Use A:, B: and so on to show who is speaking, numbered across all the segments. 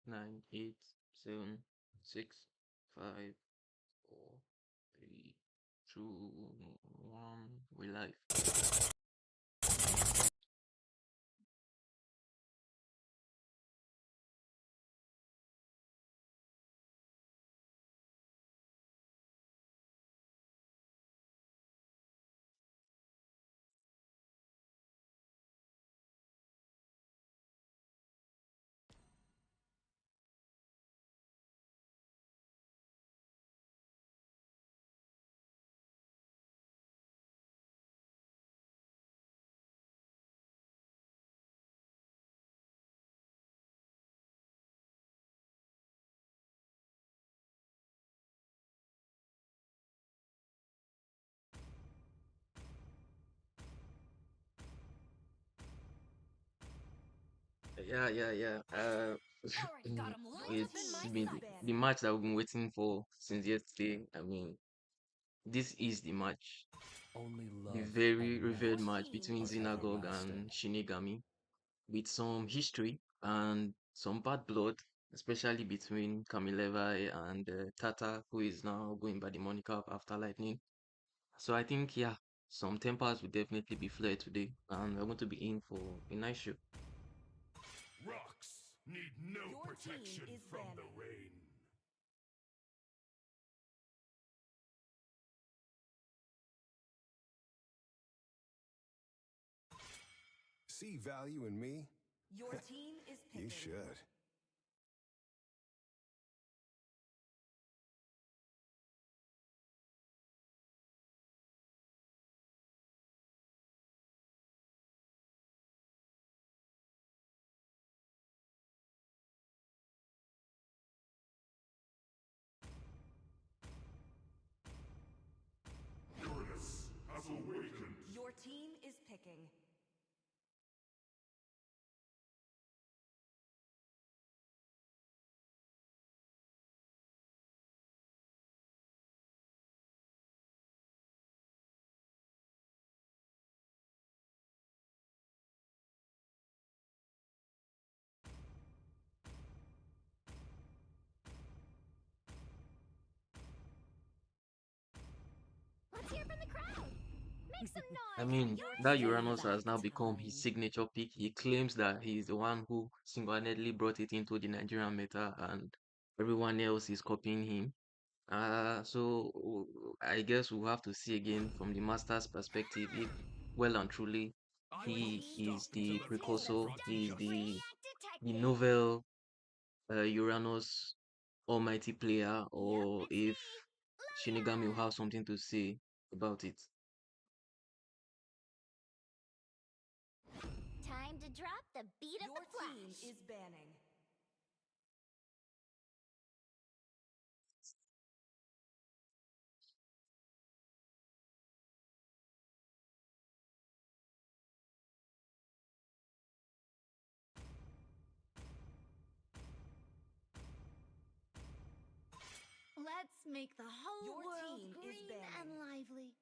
A: 9, 8, 7, 6, 5, 4, 3, 2, 1. We live. Yeah.
B: Already got him locked up in
A: It's
B: my
A: been
B: sights.
A: the match that we've been waiting for since yesterday. I mean, this is the match,
C: Only
A: the
C: love
A: very
C: and
A: revered
C: rest
A: match between
C: are
A: Xenagogue
C: everlasting.
A: and Shinigami, with some history and some bad blood, especially between Mlbb and Tata, who is now going by the moniker of After Lightning. So I think, yeah, some tempers will definitely be flared today, and we're going to be in for a nice show.
D: Rocks need no
B: Your
D: protection
B: team is
D: from the
B: banning.
D: rain.
E: See value in me?
B: Your team is picking.
E: You should.
D: Uranus has awakened.
B: Your team is picking.
F: Let's hear from the crowd. Make some
A: I
F: noise.
A: mean,
B: Your
A: that
B: team
A: Uranus has now
B: back
A: become his
B: time.
A: signature pick. He claims that he's the one who single-handedly brought it into the Nigerian meta, and everyone else is copying him. I guess we'll have to see again from the master's perspective if, well and truly,
F: Your
A: he
F: team
A: is
F: is
A: the
F: picking to the
A: precursor, he is
F: stage. React
A: the
F: detected.
A: novel Uranus almighty player,
F: Yep,
A: or
F: it's
A: if
F: me.
A: Shinigami will
F: Lamia.
A: have something to say about it.
F: Time to drop the beat of
B: Your
F: the
B: team
F: flash.
B: is banning.
F: Let's make the whole
B: Your
F: world
B: team is
F: green
B: banning.
F: and lively.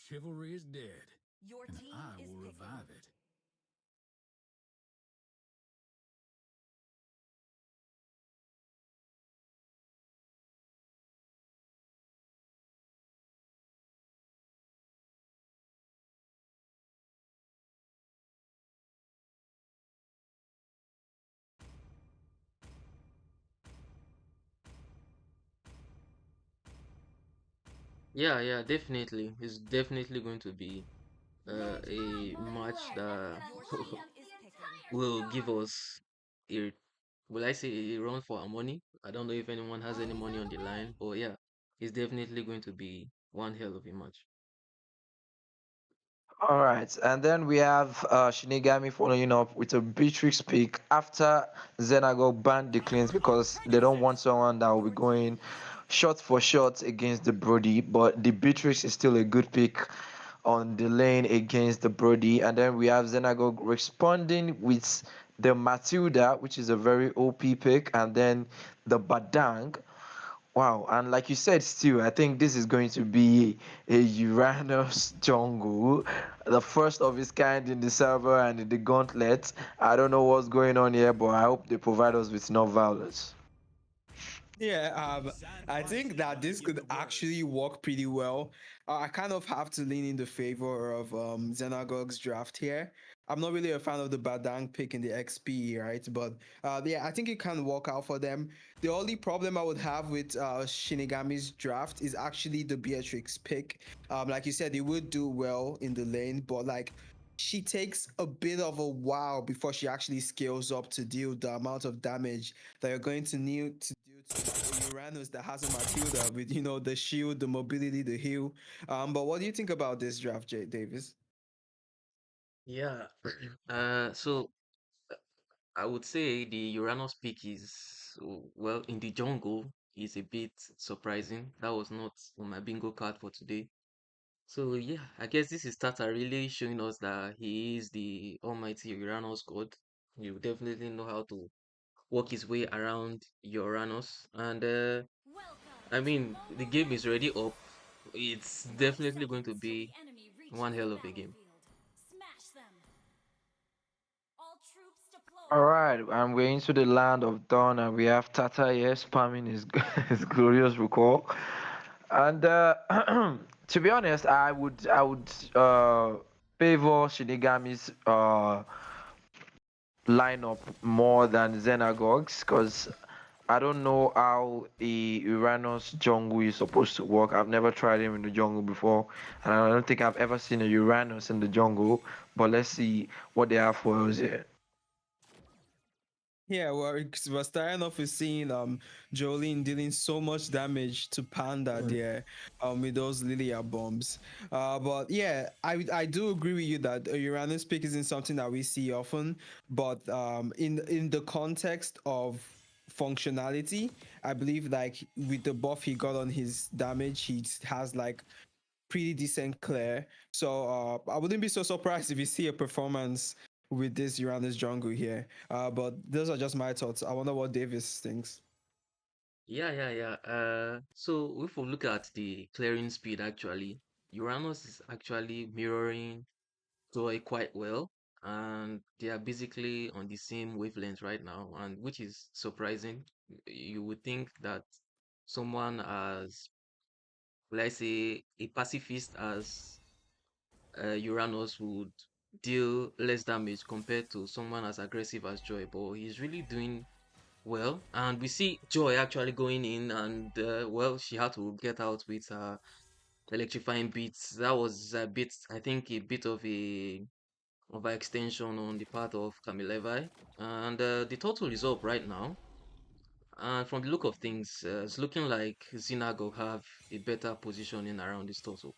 C: Chivalry is dead,
B: Your
C: and
B: team
C: I
B: is
C: will
B: picking.
C: revive it.
A: Yeah, definitely. It's definitely going to be
F: Let
A: a
F: my
A: match
F: way.
A: that
B: Your team is picking.
A: will give us a, will I say, a run for our money. I don't know if anyone has any
F: Always
A: money
F: on
A: on
F: the
A: the
F: way.
A: line, but yeah, it's definitely going to be one hell of a match.
G: All right, and then we have Shinigami following up with a Beatrix pick after Xenagogue banned the cleans because they don't want someone that will be
B: Your
G: going
B: team is picking.
G: shot for shot against the Brody. But the Beatrix is still a good pick on the lane against the Brody, and then we have Xenagogue responding with the Matilda, which is a very OP pick, and then the Badang. Wow, and like you said, Stu, I think this is going to be a Uranus jungle, the first of its kind in the server and in the gauntlet. I don't know what's going on here, but I hope they provide us with no violence.
H: Yeah, I think that this could actually work pretty well. I kind of have to lean in the favor of Xenagogue's draft here. I'm not really a fan of the Badang pick in the XP, right? But yeah, I think it can work out for them. The only problem I would have with Shinigami's draft is actually the Beatrix pick. Like you said, it would do well in the lane, but like she takes a bit of a while before she actually scales up to deal the amount of damage that you're going to need to do to like a Uranus that has a Matilda with the shield, the mobility, the heal. But what do you think about this draft, Jay Davis?
A: Yeah. So I would say the Uranus pick is, well, in the jungle is a bit surprising. That was not on my bingo card for today. So yeah, I guess this is Tata really showing us that he is the almighty Uranus god. He will definitely know how to work his way around Uranus. And I
B: Welcome to
A: mean, the
B: Mobile
A: game is already
B: Legends!
A: up. It's
B: 30
A: definitely going to
B: seconds till the
A: be
B: enemy
A: one
B: reaches the
A: hell of a game.
B: battlefield. Smash them! All troops
G: All
B: deployed!
G: right, and we're into the land of dawn, and we have Tata here spamming his his glorious recall. And to be honest, I would favor Shinigami's lineup more than Xenagogue's because I don't know how a Uranus jungle is supposed to work. I've never tried him in the jungle before, and I don't think I've ever seen a Uranus in the jungle. But let's see what they have for us here.
H: Yeah, we're starting off with seeing Jolene dealing so much damage to Panda
A: Mm.
H: there with those Lilia bombs. But yeah, I do agree with you that a Uranus pick isn't something that we see often, but in the context of functionality, I believe like with the buff he got on his damage, he has like pretty decent clear. So I wouldn't be so surprised if you see a performance with this Uranus jungle here. But those are just my thoughts. I wonder what Davis thinks.
A: Yeah. So if we look at the clearing speed, actually, Uranus is actually mirroring Toy quite well, and they are basically on the same wavelength right now, and which is surprising. You would think that someone as, let's say, a pacifist as Uranus would deal less damage compared to someone as aggressive as Joy, but he's really doing well. And we see Joy actually going in, and well, she had to get out with electrifying beats. That was a bit, I think, a bit of an extension on the part of Kamilevi. And the total is up right now. And from the look of things, it's looking like Xenago have a better positioning around this total.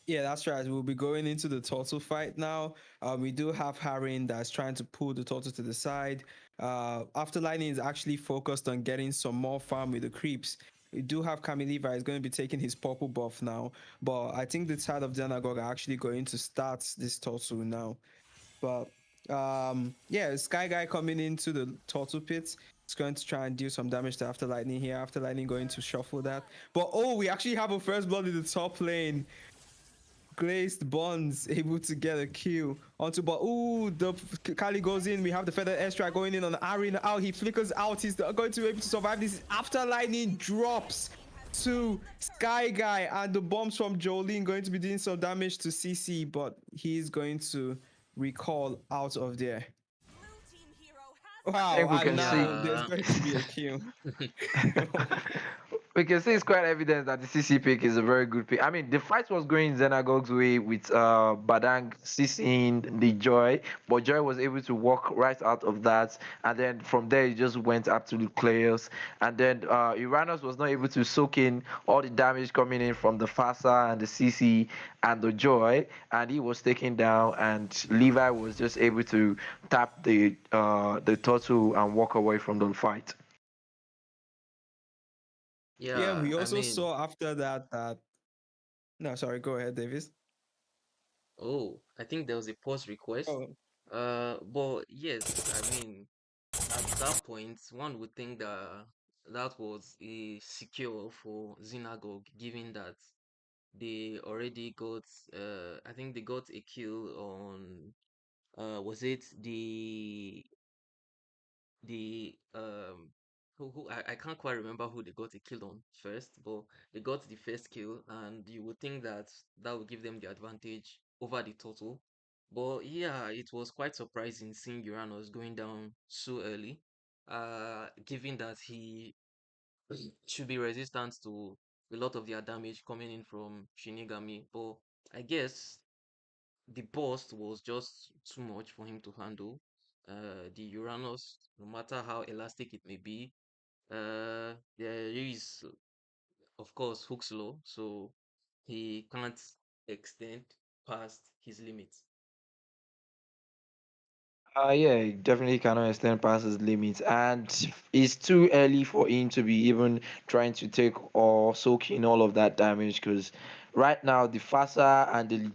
H: Yeah, that's right. We'll be going into the turtle fight now. We do have Harin that's trying to pull the turtle to the side. After Lightning is actually focused on getting some more farm with the creeps. We do have Camille is going to be taking his purple buff now. But I think the side of Xenagogue are actually going to start this turtle now. But yeah, Sky Guy coming into the turtle pit. It's going to try and do some damage to After Lightning here. After Lightning going to shuffle that. But oh, we actually have a first blood in the top lane. Glazed Bonds able to get a kill onto, but oh, the Kali goes in. We have the feather airstrike going in on Arena. Out, he flickers out. He's going to be able to survive this. After Lightning drops to Sky Guy, and the bombs from Jolene going to be doing some damage to CC, but he's going to recall out of there.
B: Blue team hero has
G: I
H: Wow,
G: think we
B: been
H: and
G: can see.
H: now there's
A: Yeah.
H: going to be a kill.
G: We can see it's quite evident that the CC pick is a very good pick. I mean, the fight was going Xenagogue's way with Badang CCing the Joy, but Joy was able to walk right out of that, and then from there he just went absolute chaos. And then Uranus was not able to soak in all the damage coming in from the Fasa and the CC and the Joy, and he was taken down. And Levi was just able to tap the turtle and walk away from the fight.
H: Yeah,
A: Yeah,
H: we
A: I
H: also
A: mean,
H: saw after that that no, sorry, go ahead, Davis.
A: oh, I think there was a pause request.
H: Oh,
A: But yes, I mean, at that point, one would think that that was a secure for Xenagogue, given that they already got, I think they got a kill on, was it the who I can't quite remember who they got a kill on first, but they got the first kill, and you would think that that would give them the advantage over the total. But yeah, it was quite surprising seeing Uranus going down so early. Given that he should be resistant to a lot of their damage coming in from Shinigami. But I guess the burst was just too much for him to handle. The Uranus, no matter how elastic it may be, there is, of course, hook slow, so he can't extend past his limits.
G: Yeah, he definitely cannot extend past his limits, and it's too early for him to be even trying to take or soak in all of that damage. Because right now, the Fasa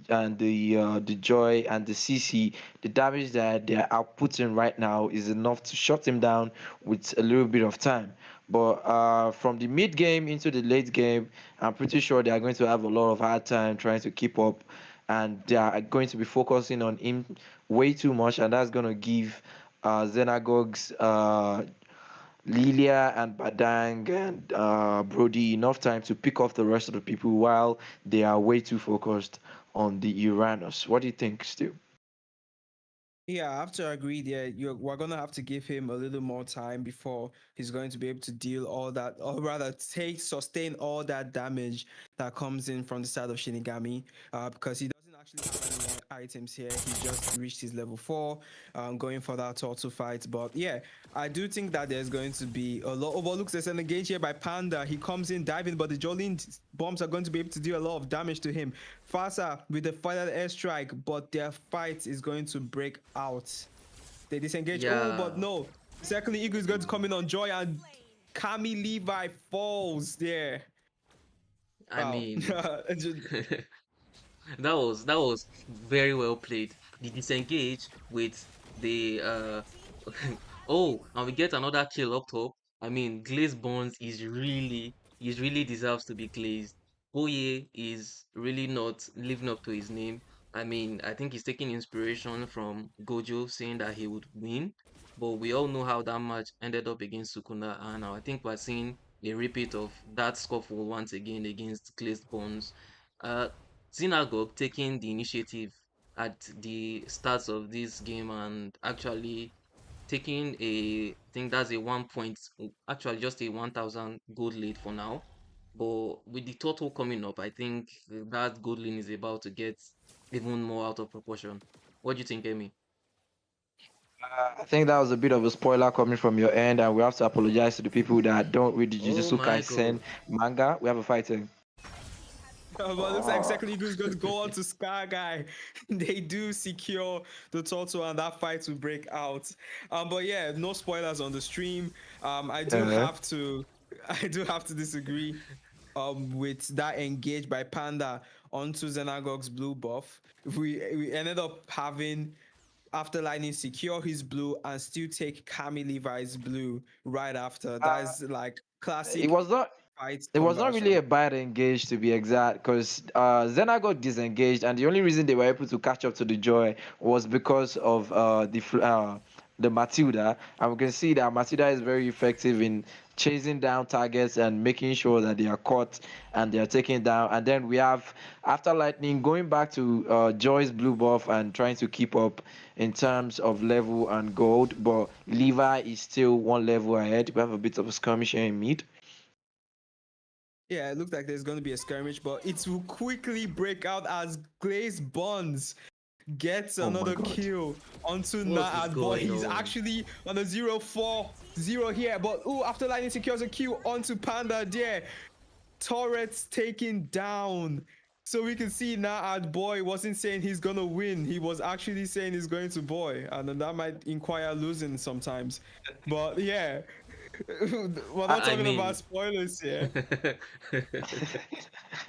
G: and the Joy and the CC, the damage that they're outputting right now is enough to shut him down with a little bit of time. But from the mid game into the late game, I'm pretty sure they are going to have a lot of hard time trying to keep up, and they are going to be focusing on him way too much, and that's gonna give Xenagogue's Lilia and Badang and Brody enough time to pick off the rest of the people while they are way too focused on the Uranus. What do you think, Stu?
H: yeah, I have to agree there. We're gonna have to give him a little more time before he's going to be able to deal all that, or rather, sustain all that damage that comes in from the side of Shinigami. Because he doesn't actually have any more items here. He just reached his level 4, going for that turtle fight. But yeah, I do think that there's going to be a lot. Overlooks there's an engage here by Panda. He comes in diving, but the Jolene bombs are going to be able to do a lot of damage to him. Fasa with the final airstrike, but their fight is going to break out. They disengage. Oh, but
A: Yeah,
H: no. Secondly, Eagle is going to come in on Joy, and Kami Levi falls there.
A: I
H: Wow.
A: mean, that was very well played. The disengage with the oh, and we get another kill up top. I mean, Glazed Bonds is really deserves to be glazed. Boye is really not living up to his name. I mean, I think he's taking inspiration from Gojo saying that he would win, but we all know how that match ended up against Sukuna, and now I think we're seeing a repeat of that scuffle once again against Glazed Bonds. Uh, Xenagogue taking the initiative at the start of this game and actually taking I think that's a 1 point, actually just a 1000 gold lead for now. But with the total coming up, I think that gold lead is about to get even more out of proportion. What do you think, Amy?
G: I think that was a bit of a spoiler coming from your end, and we have to apologize to the people that don't read the
A: Oh
G: Jujutsu
A: my
G: Kaisen
A: god.
G: manga. We have a fighting.
H: But looks like Second Eagle is going to go on to Sky Guy. They do secure the turtle, and that fight will break out. But yeah, no spoilers on the stream. I do
G: Uh,
H: have to, I do have to disagree. With that engage by Panda onto Xenagogue's blue buff, we ended up having after Lightning secure his blue and still take Kami Levi's blue right after.
G: uh,
H: That is like
G: it
H: classic
G: was not
H: fight
G: It was not really
H: conversion.
G: a bad engage, to be exact, because Zena got disengaged, and the only reason they were able to catch up to the Joy was because of the Matilda. And we can see that Matilda is very effective in chasing down targets and making sure that they are caught and they are taken down. And then we have after Lightning going back to Joy's blue buff and trying to keep up in terms of level and gold, but Levi is still one level ahead. We have a bit of a skirmish here in mid.
H: Yeah, it looks like there's going to be a skirmish, but it will quickly break out as Glaze Bonds gets
G: Oh my
H: another
G: god.
H: kill onto
A: What is
H: Naad Boy.
A: going
H: He's
A: on?
H: actually on a 0-4-0 here, but after Lightning secures a kill onto Panda there. Turrets taken down. So we can see Naad Boy wasn't saying he's gonna win. He was actually saying he's going to boy. And then that might inquire losing sometimes. But yeah. We're not
A: I
H: talking about
A: mean,
H: spoilers here.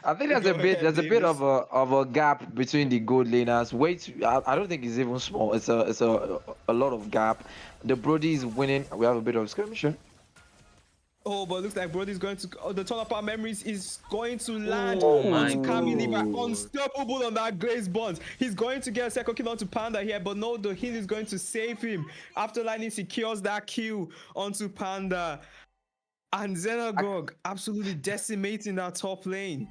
G: I think
H: Go ahead,
G: there's a bit
H: Davis.
G: of a gap between the gold laners. I don't think it's even small. It's a lot of gap. The Brody is winning. We have a bit of skirmish.
H: Oh, but looks like Brody's going to. Oh, the turn apart memories is going to land
A: oh my
H: onto Camille Levi.
A: god.
H: Unstoppable on that Glaze Bonds. He's going to get a second kill onto Panda here, but no, the heal is going to save him. After Lightning secures that kill onto Panda. And Xenagogue absolutely decimating that top lane.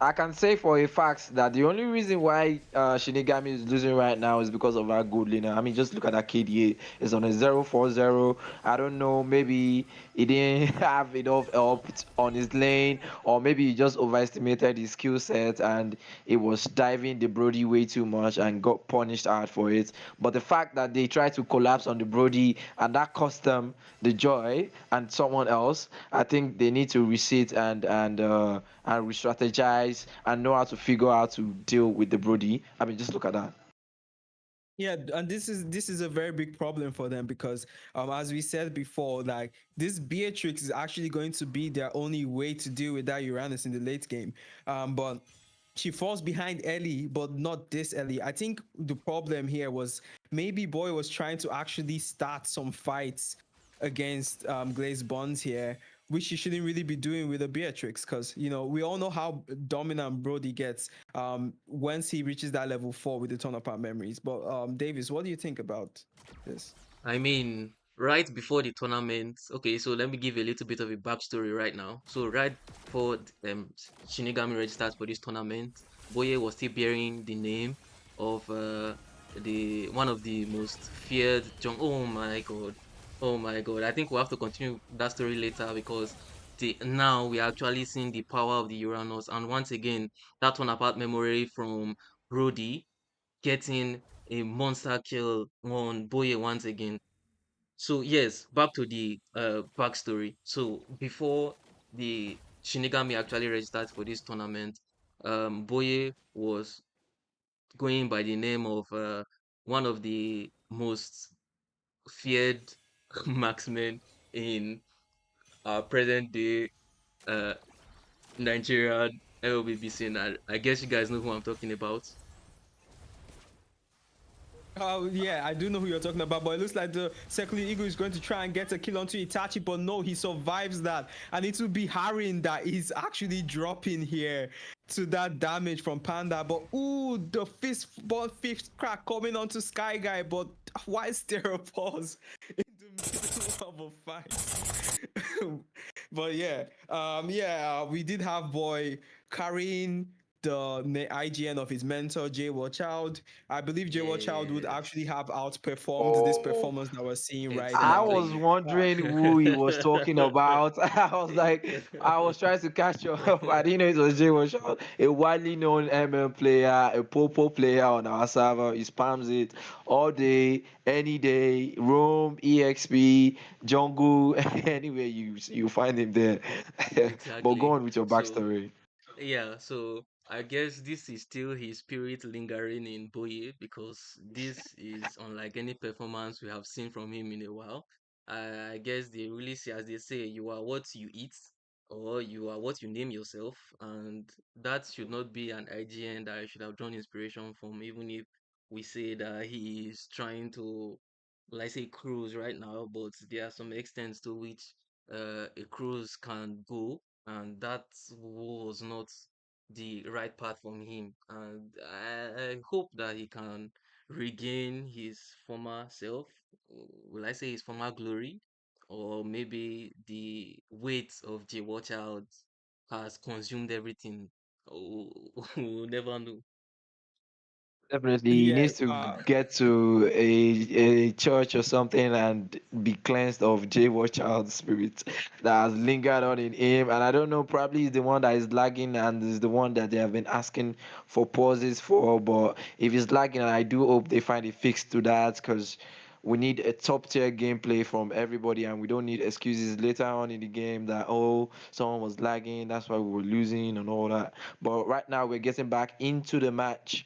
G: I can say for a fact that the only reason why Shinigami is losing right now is because of our good laner. I mean, just look at that KDA. It's on a 0-4-0. I don't know, maybe he didn't have enough help on his lane, or maybe he just overestimated his skill set and he was diving the Brody way too much and got punished hard for it. But the fact that they tried to collapse on the Brody and that cost them the joy and someone else, I think they need to reset and re-strategize and know how to figure out to deal with the Brody. I mean, just look at that.
H: Yeah, and this is a very big problem for them because as we said before, like this Beatrix is actually going to be their only way to deal with that Uranus in the late game. But she falls behind early, but not this early. I think the problem here was maybe Boy was trying to actually start some fights against Glaze Bonds here, which he shouldn't really be doing with a Beatrix, because we all know how dominant Brody gets once he reaches that level 4 with the turn apart memories. But Davis, what do you think about this?
A: I mean, right before the tournament, okay, so let me give you a little bit of a backstory right now. So right before Shinigami registered for this tournament, Boye was still bearing the name of the one of the most feared jung. Oh my god. Oh my god. I think we'll have to continue that story later because now we are actually seeing the power of the Uranus, and once again that turn apart memory from Brody getting a monster kill on Boye once again. So yes, back to the backstory. So before the Shinigami actually registered for this tournament, Boye was going by the name of one of the most feared marksmen in our present day uh Nigerian LBB scene. I guess you guys know who I'm talking about.
H: Oh yeah, I do know who you're talking about, but it looks like the Secular Eagle is going to try and get a kill onto Itachi, but no, he survives that. And it will be Harin that is actually dropping here to that damage from Panda. But ooh, the fifth crack coming onto Sky Guy, but why is there a pause in the middle of a fight? But yeah, we did have Boy carrying the IGN of his mentor Jay Watchild. I believe Jay Watchild would actually
A: Yes.
H: have outperformed this
G: Oh,
H: performance that we're seeing right
G: I
H: now.
G: was
A: Exactly.
G: wondering who he was talking about. I was trying to catch up. I didn't know it was Jay Washington, a widely known ML player, a popo player on our server. He spams it all day, any day. Roam, EXP, jungle, anywhere you find him there. But go
A: Exactly.
G: on with your
A: So
G: backstory.
A: yeah, so I guess this is still his spirit lingering in Boye because this is unlike any performance we have seen from him in a while. I guess they really say, as they say, you are what you eat or you are what you name yourself, and that should not be an IGN that I should have drawn inspiration from, even if we say that he is trying to, like say, cruise right now, but there are some extents to which a cruise can go, and that was not the right path from him. And I hope that he can regain his former self. Will I say his former glory? Or maybe the weight of Jay Watchout has consumed everything. Oh, we'll never know.
G: Definitely, he
H: Yeah,
G: needs to get to a church or something and be cleansed of Jay Child's spirit that has lingered on in him. And I don't know, probably he's the one that is lagging and is the one that they have been asking for pauses for. But if he's lagging, I do hope they find a fix to that because we need a top tier gameplay from everybody and we don't need excuses later on in the game that, oh, someone was lagging, that's why we were losing and all that. But right now, we're getting back into the match.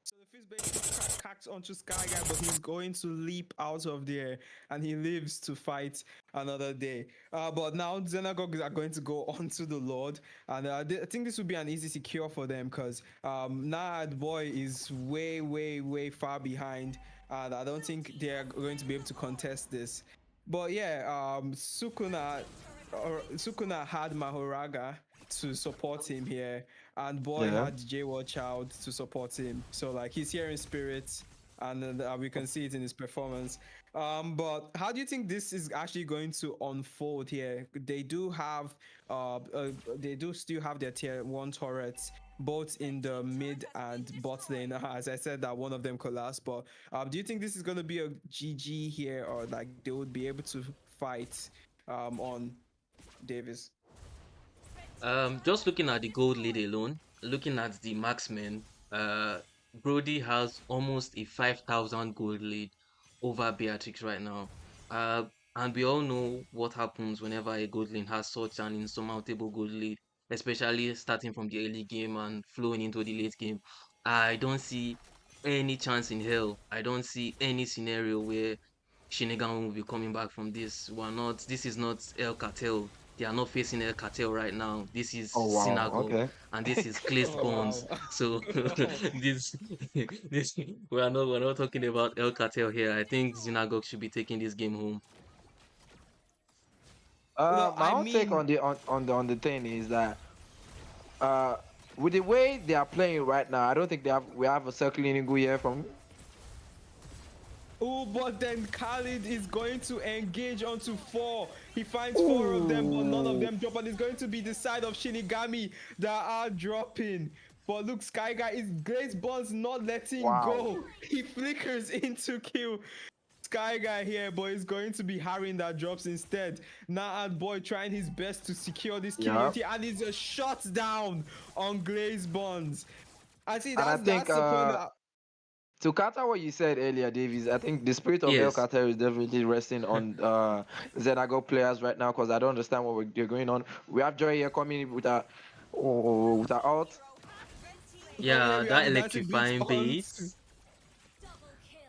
H: so the fist base catch onto Sky Guy, but he's going to leap out of there and he lives to fight another day. But now Xenagogue are going to go onto the Lord, and I think this would be an easy secure for them because Nad Boy is way far behind, and I don't think they're going to be able to contest this. But yeah, Sukuna had Mahoraga to support him here, and Boy
G: Yeah.
H: had J-War Child to support him. So like he's here in spirit, and we can see it in his performance. But how do you think this is actually going to unfold here? They do have, they do still have their tier 1 turrets, both in the mid and bot lane. As I said, that one of them collapsed. But do you think this is going to be a GG here, or like they would be able to fight on Davis?
A: Just looking at the gold lead alone, looking at the marksmen, Brody has almost a 5,000 gold lead over Beatrix right now. Uh, and we all know what happens whenever a gold lane has such an insurmountable gold lead, especially starting from the early game and flowing into the late game. I don't see any chance in hell. I don't see any scenario where Shinigami will be coming back from this. This is not El Cartel. They are not facing El Cartel right now. This is
G: Oh wow.
A: Synagogue
G: Okay.
A: and this is Clay's
H: Oh
A: Bonds.
H: wow.
A: So this this we're not talking about El Cartel here. I think Synagogue should be taking this game home.
H: No,
G: My
H: I
G: own take
H: mean,
G: on the thing is that uh with the way they are playing right now, I don't think we have a circling here from.
H: oh, but then Khalid is going to engage onto 4. He finds 4 of them, but none of them drop, and it's going to be the side of Shinigami that are dropping. But look, Sky Guy is Glaze Bonds not letting
G: Wow.
H: go. He flickers into kill Sky Guy here, but it's going to be Harin that drops instead. Naad Boy trying his best to secure this kill
G: Yeah.
H: unity, and it's a shot down on Glaze Bonds. I see
G: And I
H: that's
G: think
H: the point that,
G: to counter what you said earlier, Davies, I think the spirit of El
A: Yes.
G: Cartel is definitely resting on Xenagogue players right now because I don't understand what they're going on. We have Joy here coming in with with a alt.
H: oh yeah,
A: Yeah,
H: we have
A: that
H: the dancing beats
A: electrifying
H: on.
A: base.
B: Double kill.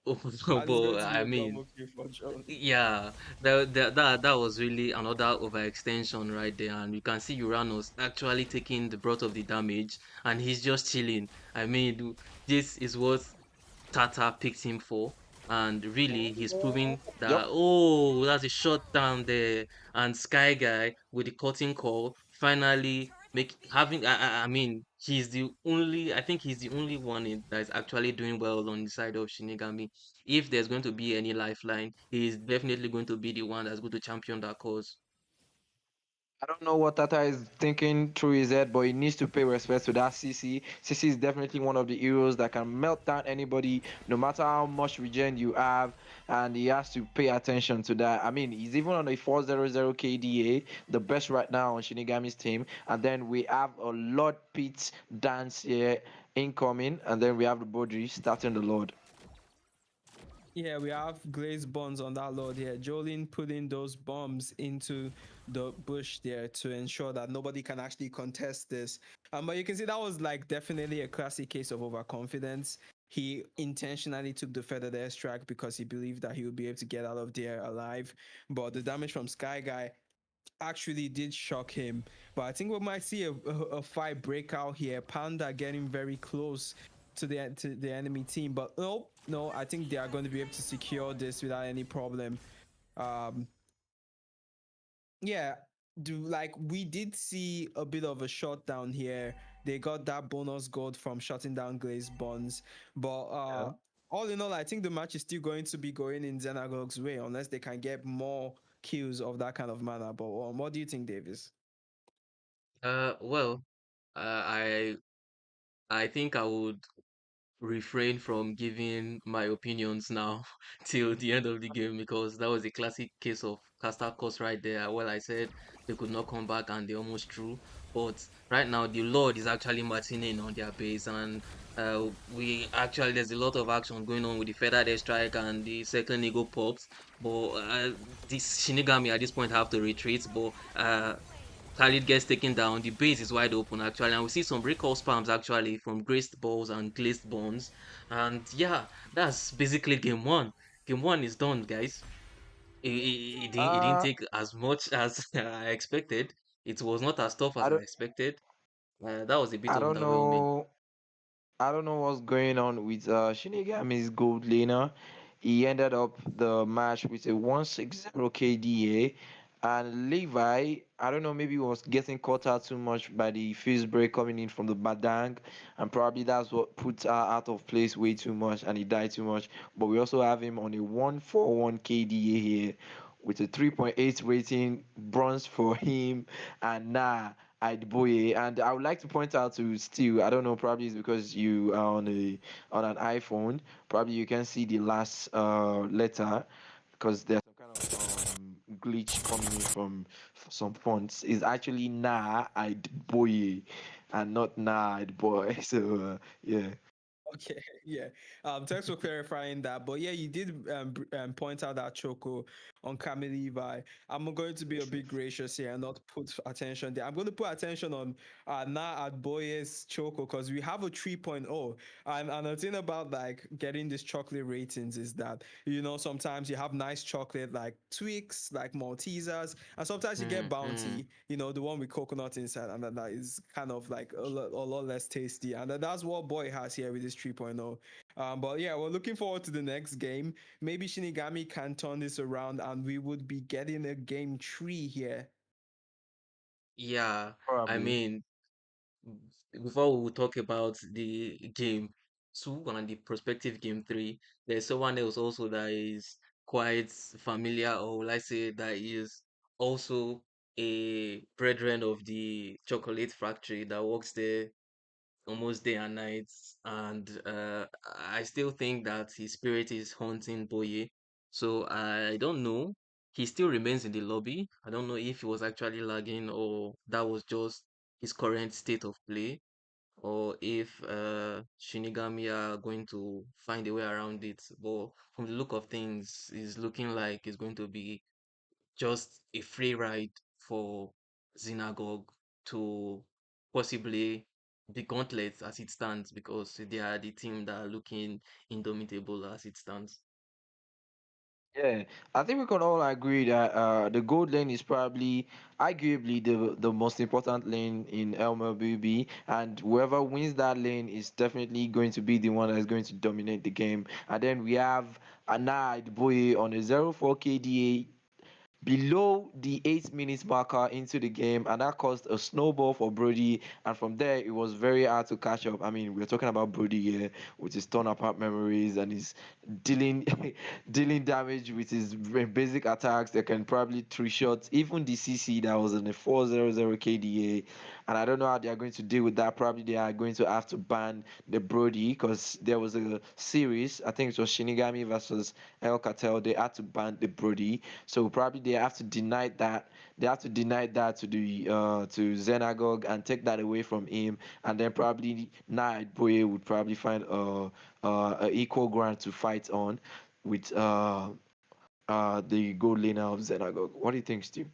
A: Oh,
H: And it's going
A: but
H: to be
A: I
H: a
A: mean,
H: double kill for John.
A: yeah, that was really another overextension right there, and you can see Uranus actually taking the brunt of the damage, and he's just chilling. I mean, this is what Tata picked him for, and really he's proving that.
G: Yep.
A: Oh, that's a shot down there, and Sky Guy with the cutting call finally make having. I mean, he's the only. I think he's the only one that is actually doing well on the side of Shinigami. If there's going to be any lifeline, he's definitely going to be the one that's going to champion that cause.
G: I don't know what Tata is thinking through his head, but he needs to pay respect to that CC. CC is definitely one of the heroes that can melt down anybody, no matter how much regen you have, and he has to pay attention to that. I mean, he's even on a 400 KDA, the best right now on Shinigami's team. And then we have a Lord Pete dance here incoming, and then we have the Bodri starting the Lord.
H: Yeah, we have Glaze Bonds on that load here. Jolene putting those bombs into the bush there to ensure that nobody can actually contest this. But you can see that was like definitely a classic case of overconfidence. He intentionally took the feathered airstrike because he believed that he would be able to get out of there alive. But the damage from Sky Guy actually did shock him. But I think we might see a fight breakout here. Panda getting very close to the enemy team, but no, I think they are going to be able to secure this without any problem. Yeah, we did see a bit of a shutdown here. They got that bonus gold from shutting down Glaze Bonds, but
G: Yeah.
H: all in all, I think the match is still going to be going in Xenagogue's way unless they can get more kills of that kind of manner. But what do you think, Davis?
A: Well, I think I would refrain from giving my opinions now till the end of the game because that was a classic case of caster cost right there. Well, I said they could not come back and they almost drew, but right now the Lord is actually marching in on their base, and there's a lot of action going on with the feathered airstrike and the second ego pops, but this Shinigami at this point have to retreat, but Khalid gets taken down. The base is wide open actually, and we see some recall spams actually from graced balls and glazed bombs. And yeah, that's basically game one. Game one is done, guys. It didn't
G: Uh
A: take as much as I expected. It was not as tough
G: I
A: as I
G: don't
A: expected. That was a bit
G: I don't
A: underwhelming.
G: know. I don't know what's going on with Shinigami's gold laner. He ended up the match with a 160 KDA. And Levi, I don't know, maybe he was getting caught out too much by the fuse break coming in from the Badang. And probably that's what put her out of place way too much and he died too much. But we also have him on a 141 KDA here with a 3.8 rating, bronze for him. And nah. Boye, and I would like to point out to Stu. I don't know, probably it's because you are on an iPhone. Probably you can see the last letter because there's some kind of glitch coming in from some fonts. It's actually Boye and not Boy. So yeah.
H: Okay, yeah. Thanks for clarifying that. But yeah, you did point out that Choco on Camille Levi. I'm going to be a bit gracious here and not put attention there. I'm going to put attention on Na at Boyes Choco because we have a 3.0. And the thing about like getting these chocolate ratings is that, sometimes you have nice chocolate like Twix, like Maltesers, and sometimes you get
A: Mm-hmm.
H: Bounty, the one with coconut inside, and that is kind of like a lot less tasty. And that's what Boy has here with this 3.0. But yeah, we're looking forward to the next game. Maybe Shinigami can turn this around and we would be getting a game three here.
A: Yeah, I
G: Probably.
A: mean, before we talk about the game two and the prospective game three, there's someone else also that is quite familiar, or will I say that is also a brethren of the chocolate factory that works there almost day and night. And I still think that his spirit is haunting Boye. So I don't know. He still remains in the lobby. I don't know if he was actually lagging or that was just his current state of play, or if Shinigami are going to find a way around it. But from the look of things, it's looking like it's going to be just a free ride for Xenagogue to possibly the Gauntlet as it stands, because they are the team that are looking indomitable as it stands.
G: Yeah, I think we can all agree that the gold lane is probably arguably the most important lane in MLBB, and whoever wins that lane is definitely going to be the one that is going to dominate the game. And then we have Anad Boye on a 0-4 KDA below the 8 minutes marker into the game, and that caused a snowball for Brody. And from there, it was very hard to catch up. I mean, we're talking about Brody here with his torn apart memories and his dealing dealing damage with his basic attacks. They can probably three shots, even the CC that was in the 400 KDA. And I don't know how they are going to deal with that. Probably they are going to have to ban the Brody because there was a series. I think it was Shinigami versus El Cartel. They had to ban the Brody, so probably they have to deny that. They have to deny that to Xenagogue and take that away from him, and then probably Night Boye would probably find a equal ground to fight on with the gold laner of Xenagogue. What do you think, Steve?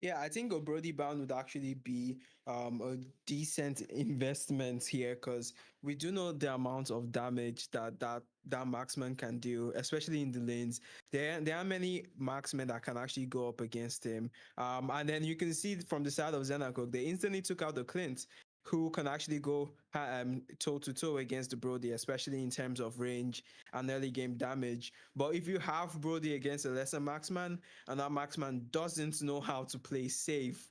H: Yeah, I think a Brody Bound would actually be a decent investment here because we do know the amount of damage that marksman can do, especially in the lanes. There are many marksmen that can actually go up against him. And then you can see from the side of Xenakok, they instantly took out the Clint, who can actually go toe to toe against the Brody, especially in terms of range and early game damage. But if you have Brody against a lesser marksman, and that marksman doesn't know how to play safe,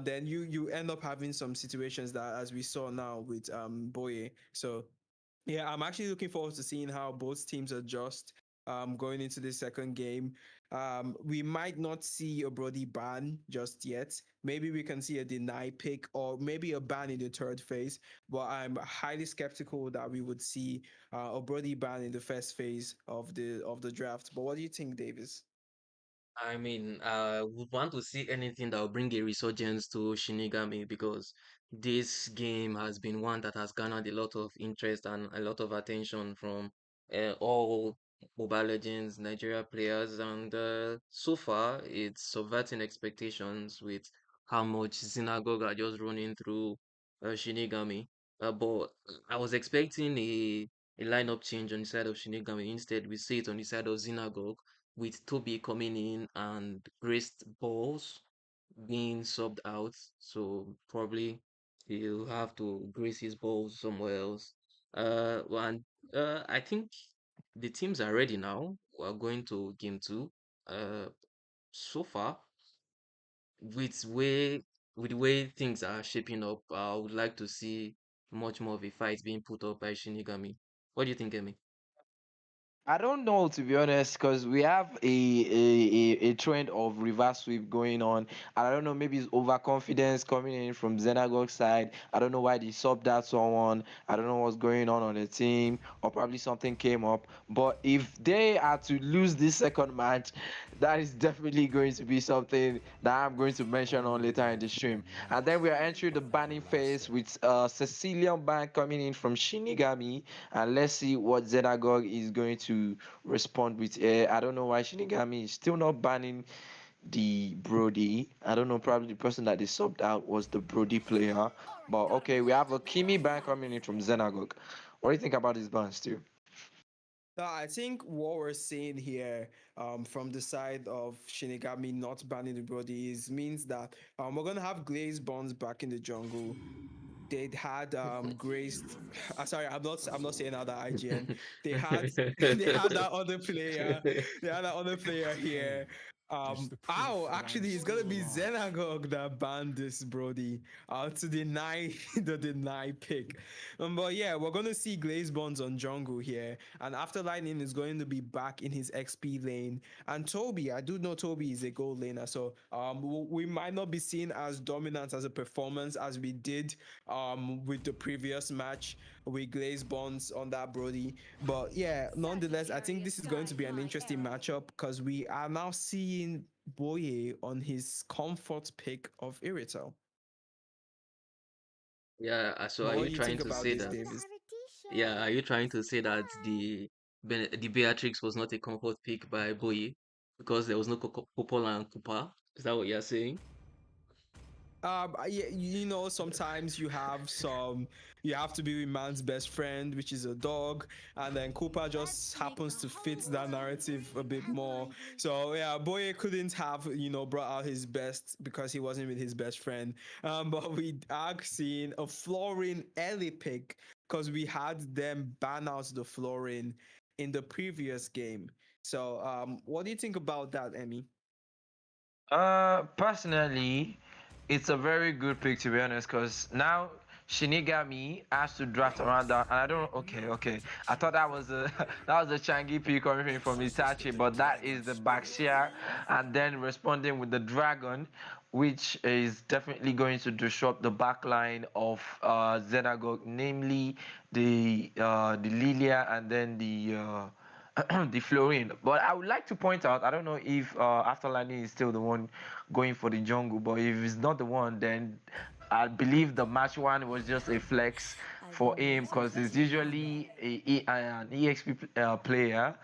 H: then you end up having some situations that, as we saw now with Boye. So yeah, I'm actually looking forward to seeing how both teams adjust going into the second game. We might not see a Brody ban just yet. Maybe we can see a deny pick or maybe a ban in the third phase. But I'm highly skeptical that we would see a Brody ban in the first phase of the draft. But what do you think, Davis?
A: I mean, I would want to see anything that will bring a resurgence to Shinigami, because this game has been one that has garnered a lot of interest and a lot of attention from all Mobile Legends Nigeria players, and so far it's subverting expectations with how much Xenagogue are just running through Shinigami. But I was expecting a lineup change on the side of Shinigami. Instead, we see it on the side of Xenagogue with Toby coming in and Graced Balls being subbed out. So probably he'll have to grace his balls somewhere else. And I think the teams are ready now. We're going to game two. Uh, so far, with way with the way things are shaping up, I would like to see much more of a fight being put up by Shinigami. What do you think, Emi?
G: I don't know, to be honest, because we have a trend of reverse sweep going on. And I don't know, maybe it's overconfidence coming in from Xenagogue side. I don't know why they subbed that someone. I don't know what's going on the team, or probably something came up. But if they are to lose this second match, that is definitely going to be something that I'm going to mention on
C: Only
G: later in the stream. And then we are entering the banning phase with Cecilian ban coming in from Shinigami, and let's see what Xenagogue is going to respond with. I don't know why Shinigami is still not banning the Brody. I don't know, probably the person that they subbed out was the Brody player. But okay, we have a Kimi ban coming in from Xenagogue. What do you think about this ban, Stu?
H: I think what we're seeing here from the side of Shinigami not banning the Brody is means that we're gonna have Glaze Bonds back in the jungle. They had graced sorry, I'm not saying that IGN. They had they had that other player. They had that other player here.
C: Is the proof that I'm
H: Actually, it's
C: still
H: gonna be
C: alive.
H: Xenagogue that banned this Brody to deny the deny pick. But yeah, we're gonna see Glaze Bonds on jungle here, and after Lightning is going to be back in his XP lane. And Toby, I do know Toby is a gold laner, so we might not be seen as dominant as a performance as we did with the previous match with Glaze Bonds on that Brody. But yeah, nonetheless, I think this is going to be an interesting matchup because we are now seeing Boye on his comfort pick of Irrital.
A: Yeah, so
H: But
A: are
H: what
A: you
H: do you
A: trying
H: think
A: to
H: about
A: say
H: this,
A: that?
F: Need to
H: Davis?
F: have a
A: Yeah,
F: t-shirt.
A: are you trying to say that
F: Subscribe.
A: the Beatrix was not a comfort pick by Boye because there was no Popola and Kupa? Is that what you're saying?
H: Yeah, sometimes you have to be with man's best friend, which is a dog, and then Cooper
F: Let's
H: just
F: make
H: happens
F: the
H: to fit
F: whole
H: that
F: world
H: narrative a bit
F: a
H: more.
F: lively.
H: So yeah, Boye couldn't have brought out his best because he wasn't with his best friend. But we are seeing a Florin early pick because we had them ban out the Florin in the previous game. So what do you think about that, Emmy?
G: Personally, it's a very good pick, to be honest, because now Shinigami has to draft around that, and I don't. Okay. I thought that was a that was a Changi pick coming from Itachi, but that is the Baxia, and then responding with the Dragon, which is definitely going to disrupt the backline of Xenagogue, namely the Lilia and then the Florine. But I would like to point out, I don't know if After Lightning is still the one going for the jungle, but if it's not the one, then I believe the match one was just a flex
B: I've
G: for
B: been
G: him
B: waiting
G: because
B: for
G: it's
B: today.
G: usually an EXP player,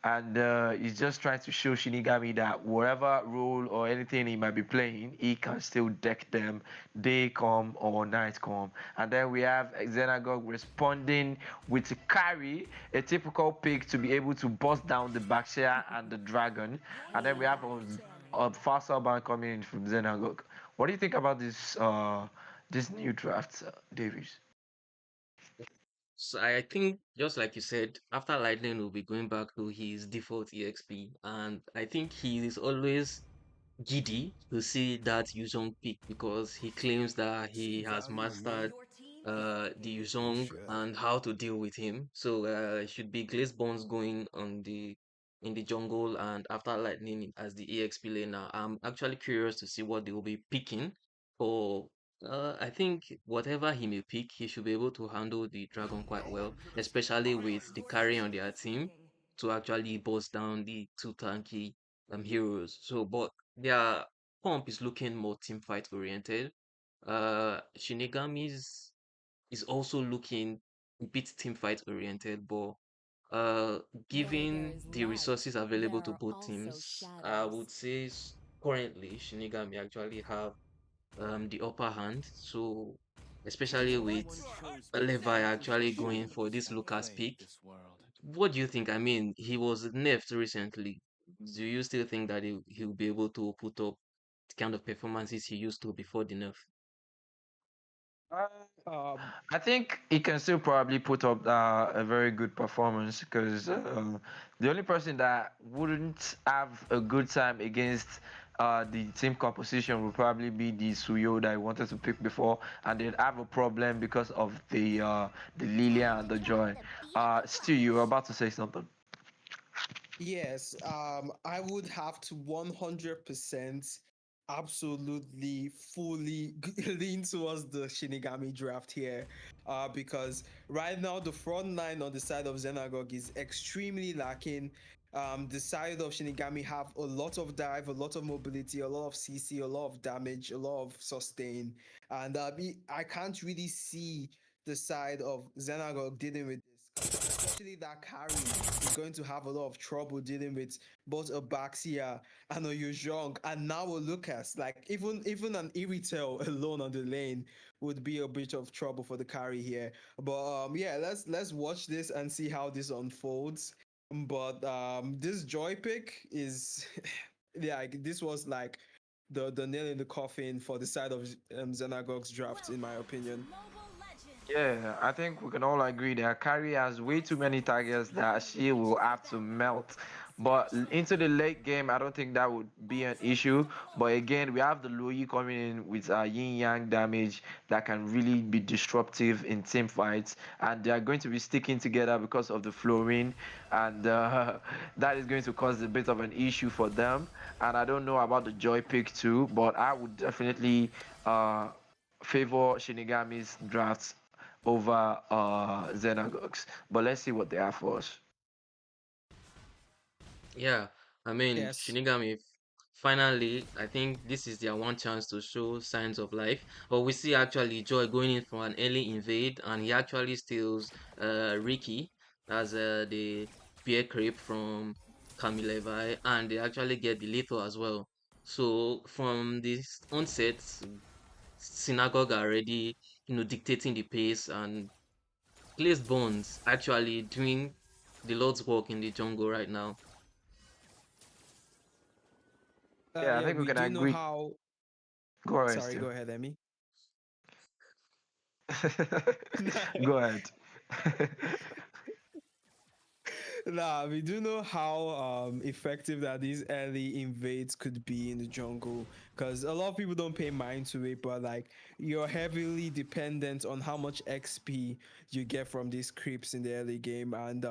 G: and he's just trying to show Shinigami that whatever role or anything he might be playing, he can still deck them day come or night come. And then we have Xenagogue responding with carry, a typical pick to be able to bust down the Baxia and the Dragon. And then we have a faster ban coming in from Xenagogue. What do you think about this new draft, Davis?
A: So I think just like you said, after Lightning will be going back to his default EXP, and I think he is always giddy to see that Yuzong pick because he claims that
E: See
A: he has
E: value in me?
A: mastered the
E: You
A: Yuzong
E: should.
A: and how to deal with him. So it should be Glaze Bones going on the jungle and after Lightning as the EXP laner. I'm actually curious to see what they will be picking for. I think whatever he may pick, he should be able to handle the dragon quite well, especially with the carry on their team to actually bust down the two tanky heroes. So, but their pump is looking more team fight oriented. Shinigami's is also looking a bit team fight oriented, but uh,
B: Where there
A: given
B: is
A: the
B: light,
A: resources available
B: there
A: to
B: are
A: both
B: also
A: teams, I
B: shadows.
A: would say currently Shinigami actually have the upper hand. So especially with Levi actually going for this Lucas pick. What do you think? I mean, he was nerfed recently. Do you still think that he'll be able to put up the kind of performances he used to before the nerf?
H: Um,
G: I think he can still probably put up a very good performance because the only person that wouldn't have a good time against the team composition would probably be the Suyo that I wanted to pick before, and they'd have a problem because of the Lilia and the Joy. Stu, you were about to say something.
H: Yes, I would have to 100% absolutely fully lean towards the Shinigami draft here. Because right now the front line on the side of Xenagogue is extremely lacking. The side of Shinigami have a lot of dive, a lot of mobility, a lot of CC, a lot of damage, a lot of sustain, and I can't really see the side of Xenagogue dealing with this, especially that carry is going to have a lot of trouble dealing with both a Baxia and a Yuzhong and now a Lucas. Like even an Iritel alone on the lane would be a bit of trouble for the carry here. But yeah, let's watch this and see how this unfolds. But this Joy pick is yeah, this was like the nail in the coffin for the side of Xenagogue's draft, in my
B: Welcome to
H: opinion.
B: Mobile Legends!
G: Yeah, I think we can all agree that Carrie has way too many targets that she will have to melt. But into the late game, I don't think that would be an issue. But again, we have the Louis coming in with yin yang damage that can really be disruptive in team fights, and they are going to be sticking together because of the fluorine, and that is going to cause a bit of an issue for them. And I don't know about the Joy pick too, but I would definitely favor Shinigami's drafts over Xenagogues. But let's see what they have for us.
A: Yeah, I mean,
H: Yes.
A: Shinigami, finally, I think this is their one chance to show signs of life. But we see actually Joy going in for an early invade, and he actually steals Ricky as the bear creep from Kamilevi, and they actually get the lethal as well. So from this onset, Synagogue are already, dictating the pace, and Glazed Bones actually doing the Lord's work in the jungle right now.
G: Yeah, I
H: Yeah,
G: think we
H: we
G: can
H: do know
G: agree.
H: how.
G: Go ahead,
H: Sorry,
G: Stu.
H: go ahead, Emmy.
G: Go ahead.
H: Nah, we do know how effective that these early invades could be in the jungle, because a lot of people don't pay mind to it, but like you're heavily dependent on how much XP you get from these creeps in the early game, and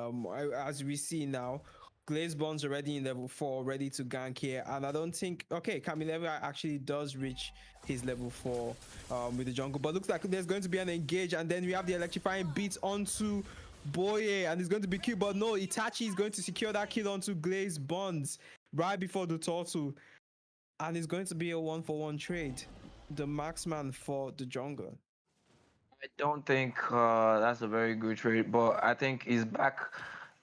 H: as we see now. Glazebond's already in level 4, ready to gank here, and I don't think okay, Camille actually does reach his level 4 with the jungle, but looks like there's going to be an engage, and then we have the electrifying beat onto Boye, and it's going to be killed, but no, Itachi is going to secure that kill onto Glaze Bonds right before the turtle, and it's going to be a 1-for-1 trade. The marksman for the jungle.
G: I don't think that's a very good trade, but I think he's back.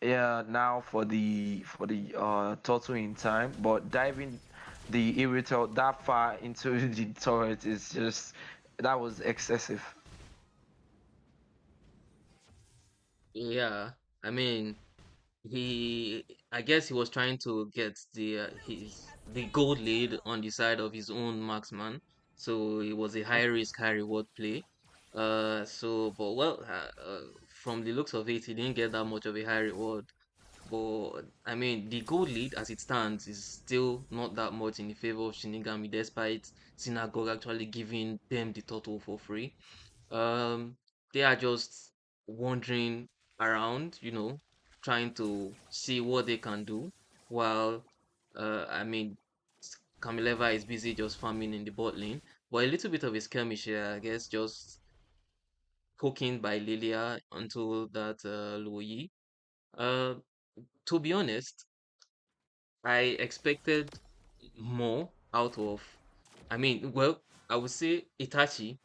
G: Yeah, now for the turtle in time, but diving the irrital that far into the turret is just that was excessive.
A: Yeah, I mean, I guess he was trying to get the gold lead on the side of his own marksman, so it was a high risk, high reward play. But well, from the looks of it, he didn't get that much of a high reward. But I mean, the gold lead as it stands is still not that much in the favor of Shinigami, despite Synagogue actually giving them the total for free. Um, they are just wandering around, trying to see what they can do, while I mean, Kamileva is busy just farming in the bot lane. But a little bit of a skirmish here, I guess, just poking by Lilia until that Luoyi. Uh, to be honest, I expected more out of. I mean, well, I would say Itachi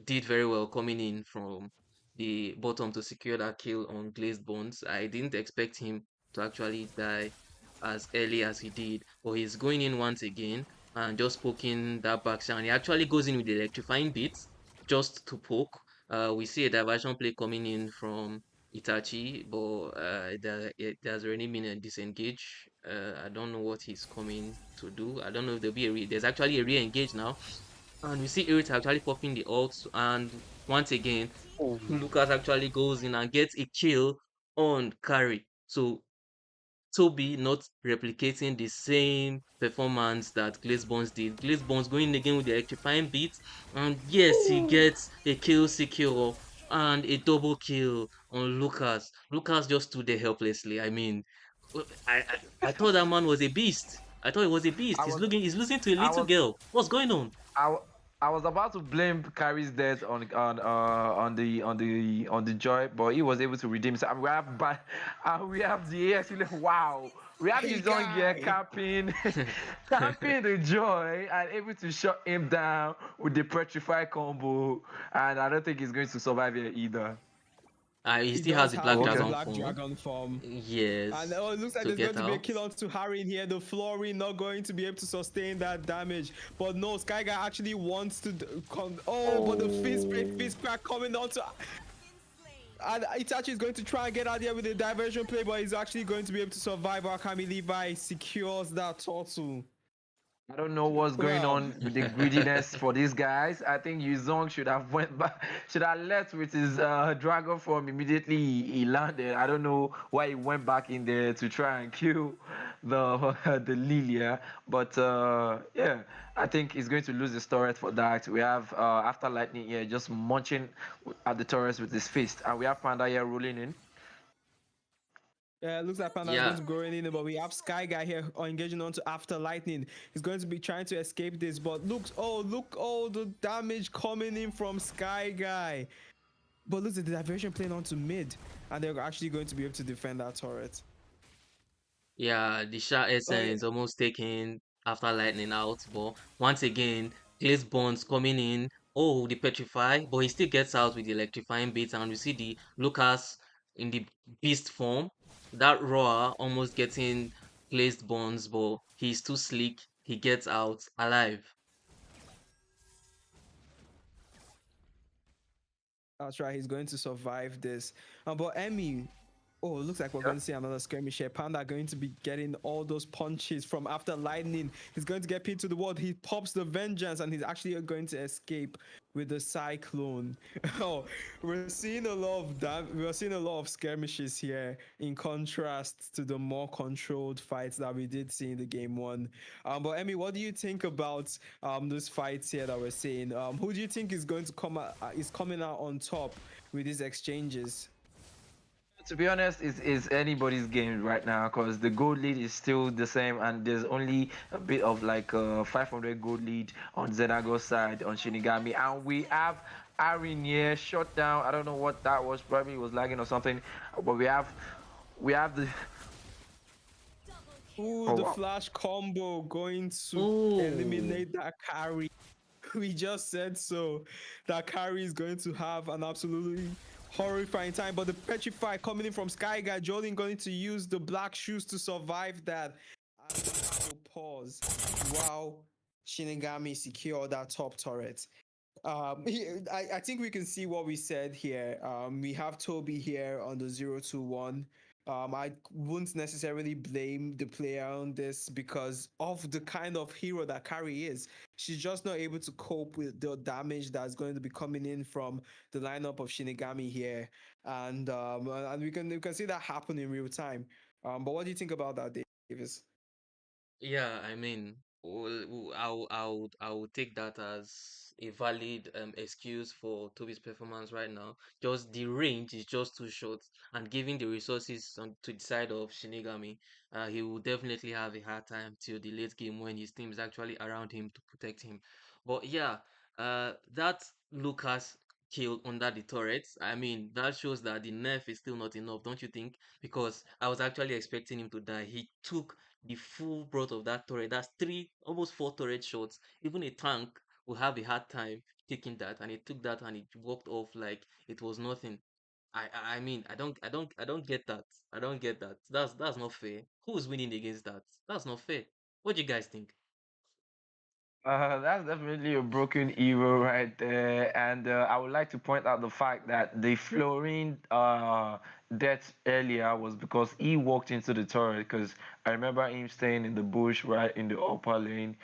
A: did very well coming in from the bottom to secure that kill on Glazed Bones. I didn't expect him to actually die as early as he did, but he's going in once again, and just poking that back and he actually goes in with the electrifying beats just to poke. We see a diversion play coming in from Itachi, but there's already been a disengage. I don't know what he's coming to do. I don't know if there's actually a re-engage now, and we see Irit actually popping the ult, and once again, Lucas actually goes in and gets a kill on carry. So Toby not replicating the same performance that Glazebones did. Glazebones going again with the electrifying beats, and yes, he gets a kill secure and a double kill on Lucas. Lucas just stood there helplessly. I mean, I thought that man was a beast. I thought he was a beast.
G: I was
A: He's losing to a
G: I
A: little
G: was
A: girl. What's going on?
G: I, w- I was about to blame Kyrie's death on the joy, but he was able to redeem himself. And we have and we have the AX. Wow, we have
H: Hey
G: his own gear
H: guy.
G: camping, camping the joy and able to shut him down with the petrify combo. And I don't think he's going to survive here either.
A: He
H: He
A: still has
H: does
A: the
H: have
A: Black
H: the
G: Okay.
A: Dragon
H: Black
A: form.
H: Dragon form. And
A: Yes,
H: oh, it looks like
A: to
H: there's going
A: get
H: to be a
A: out.
H: kill on to Harry in here. The Flurry not going to be able to sustain that damage. But no, Sky Guy actually wants to but the fist crack coming on to. And Itachi is going to try and get out there with a diversion play, but he's actually going to be able to survive. Akami Levi secures that turtle.
G: I don't know what's going
H: Well,
G: on with the greediness for these guys. I think Yuzong should have went back, should have left with his dragon form immediately he landed. I don't know why he went back in there to try and kill the the Lilia. But yeah, I think he's going to lose his turret for that. We have after lightning here just munching at the turrets with his fist, and we have Panda here rolling in.
H: yeah, it looks like Panda is going
A: Yeah,
H: to go in, but we have Sky Guy here engaging onto After Lightning. He's going to be trying to escape this, but look all the damage coming in from Sky Guy. But look at the diversion playing onto mid, and they're actually going to be able to defend that turret.
A: yeah, the Sha
H: Oh
A: SN
H: yeah,
A: is almost taken after lightning out, but once again, Glaze Bonds coming in. Oh, the petrify, but he still gets out with the electrifying beats, and we see the Lucas in the beast form. That roar almost getting glazed bonds, but he's too slick. He gets out alive.
H: that's right. He's going to survive this. But Emmy, oh, it looks like we're going to see another skirmish here. Panda going to be getting all those punches from after lightning. He's going to get pinned to the wall. He pops the vengeance and he's actually going to escape with the cyclone. Oh, we're seeing a lot of skirmishes here in contrast to the more controlled fights that we did see in the game one. But Emmy, what do you think about those fights here that we're seeing? Who do you think is going to is coming out on top with these exchanges?
G: To be honest, it's anybody's game right now because the gold lead is still the same, and there's only a bit of like 500 gold lead on Xenago's side on Shinigami, and we have Arin here shut down. I don't know what that was. Probably it was lagging or something, but we have the
H: Ooh,
G: oh
H: the
G: wow.
H: flash combo going to
A: Oh,
H: eliminate that carry. We just said so. That carry is going to have an absolutely horrifying time. But the petrify coming in from Sky Guy, Jolin going to use the black shoes to survive that. And we have to pause. Wow. Shinigami secure that top turret. I think we can see what we said here. We have Toby here on the 021. I wouldn't necessarily blame the player on this because of the kind of hero that Carrie is. She's just not able to cope with the damage that's going to be coming in from the lineup of Shinigami here, and we can see that happen in real time. But what do you think about that, Davis?
A: yeah, I mean, I would take that as a valid excuse for Toby's performance right now. Just the range is just too short, and giving the resources to the side of Shinigami, he will definitely have a hard time till the late game when his team is actually around him to protect him. But yeah, that Lucas kill under the turrets, I mean, that shows that the nerf is still not enough, don't you think? Because I was actually expecting him to die. He took the full brunt of that turret. That's three, almost four turret shots. Even a tank will have a hard time taking that, and he took that and it walked off like it was nothing. I mean, I don't get that. I don't get that. That's not fair. Who's winning against that? That's not fair. What do you guys think?
G: That's definitely a broken hero right there, and I would like to point out the fact that the Florin death earlier was because he walked into the turret. Because I remember him staying in the bush right in the upper lane,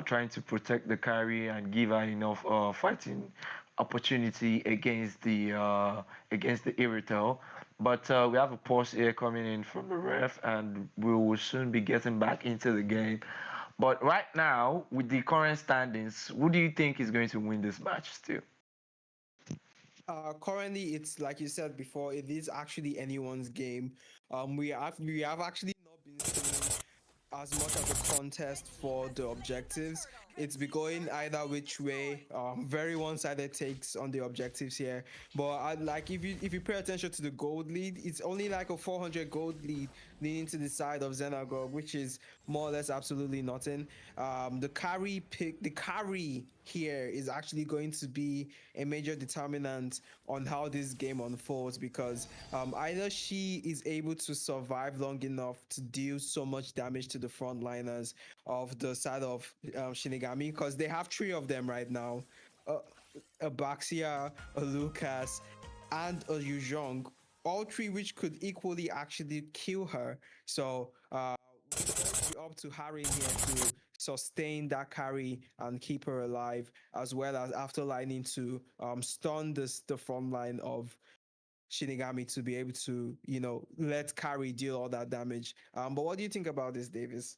G: trying to protect the carry and give her enough fighting opportunity against the Irritel. But we have a pause here coming in from the ref, and we will soon be getting back into the game. But right now, with the current standings, who do you think is going to win this match still?
H: Currently, it's like you said before, it is actually anyone's game. We have actually not been seeing as much of a contest for the objectives. It's be going either which way. Very one-sided takes on the objectives here. But I like if you pay attention to the gold lead, it's only like a 400 gold lead leaning to the side of Xenagogue, which is more or less absolutely nothing. The carry here is actually going to be a major determinant on how this game unfolds because either she is able to survive long enough to deal so much damage to the frontliners of the side of Shinigami because they have three of them right now. Uh, a Baxia, a Lucas, and a Yuzhong, all three which could equally actually kill her. So it's up to Harry here to sustain that carry and keep her alive, as well as after lining to stun the front line of Shinigami to be able to, let carry deal all that damage. But what do you think about this, Davis?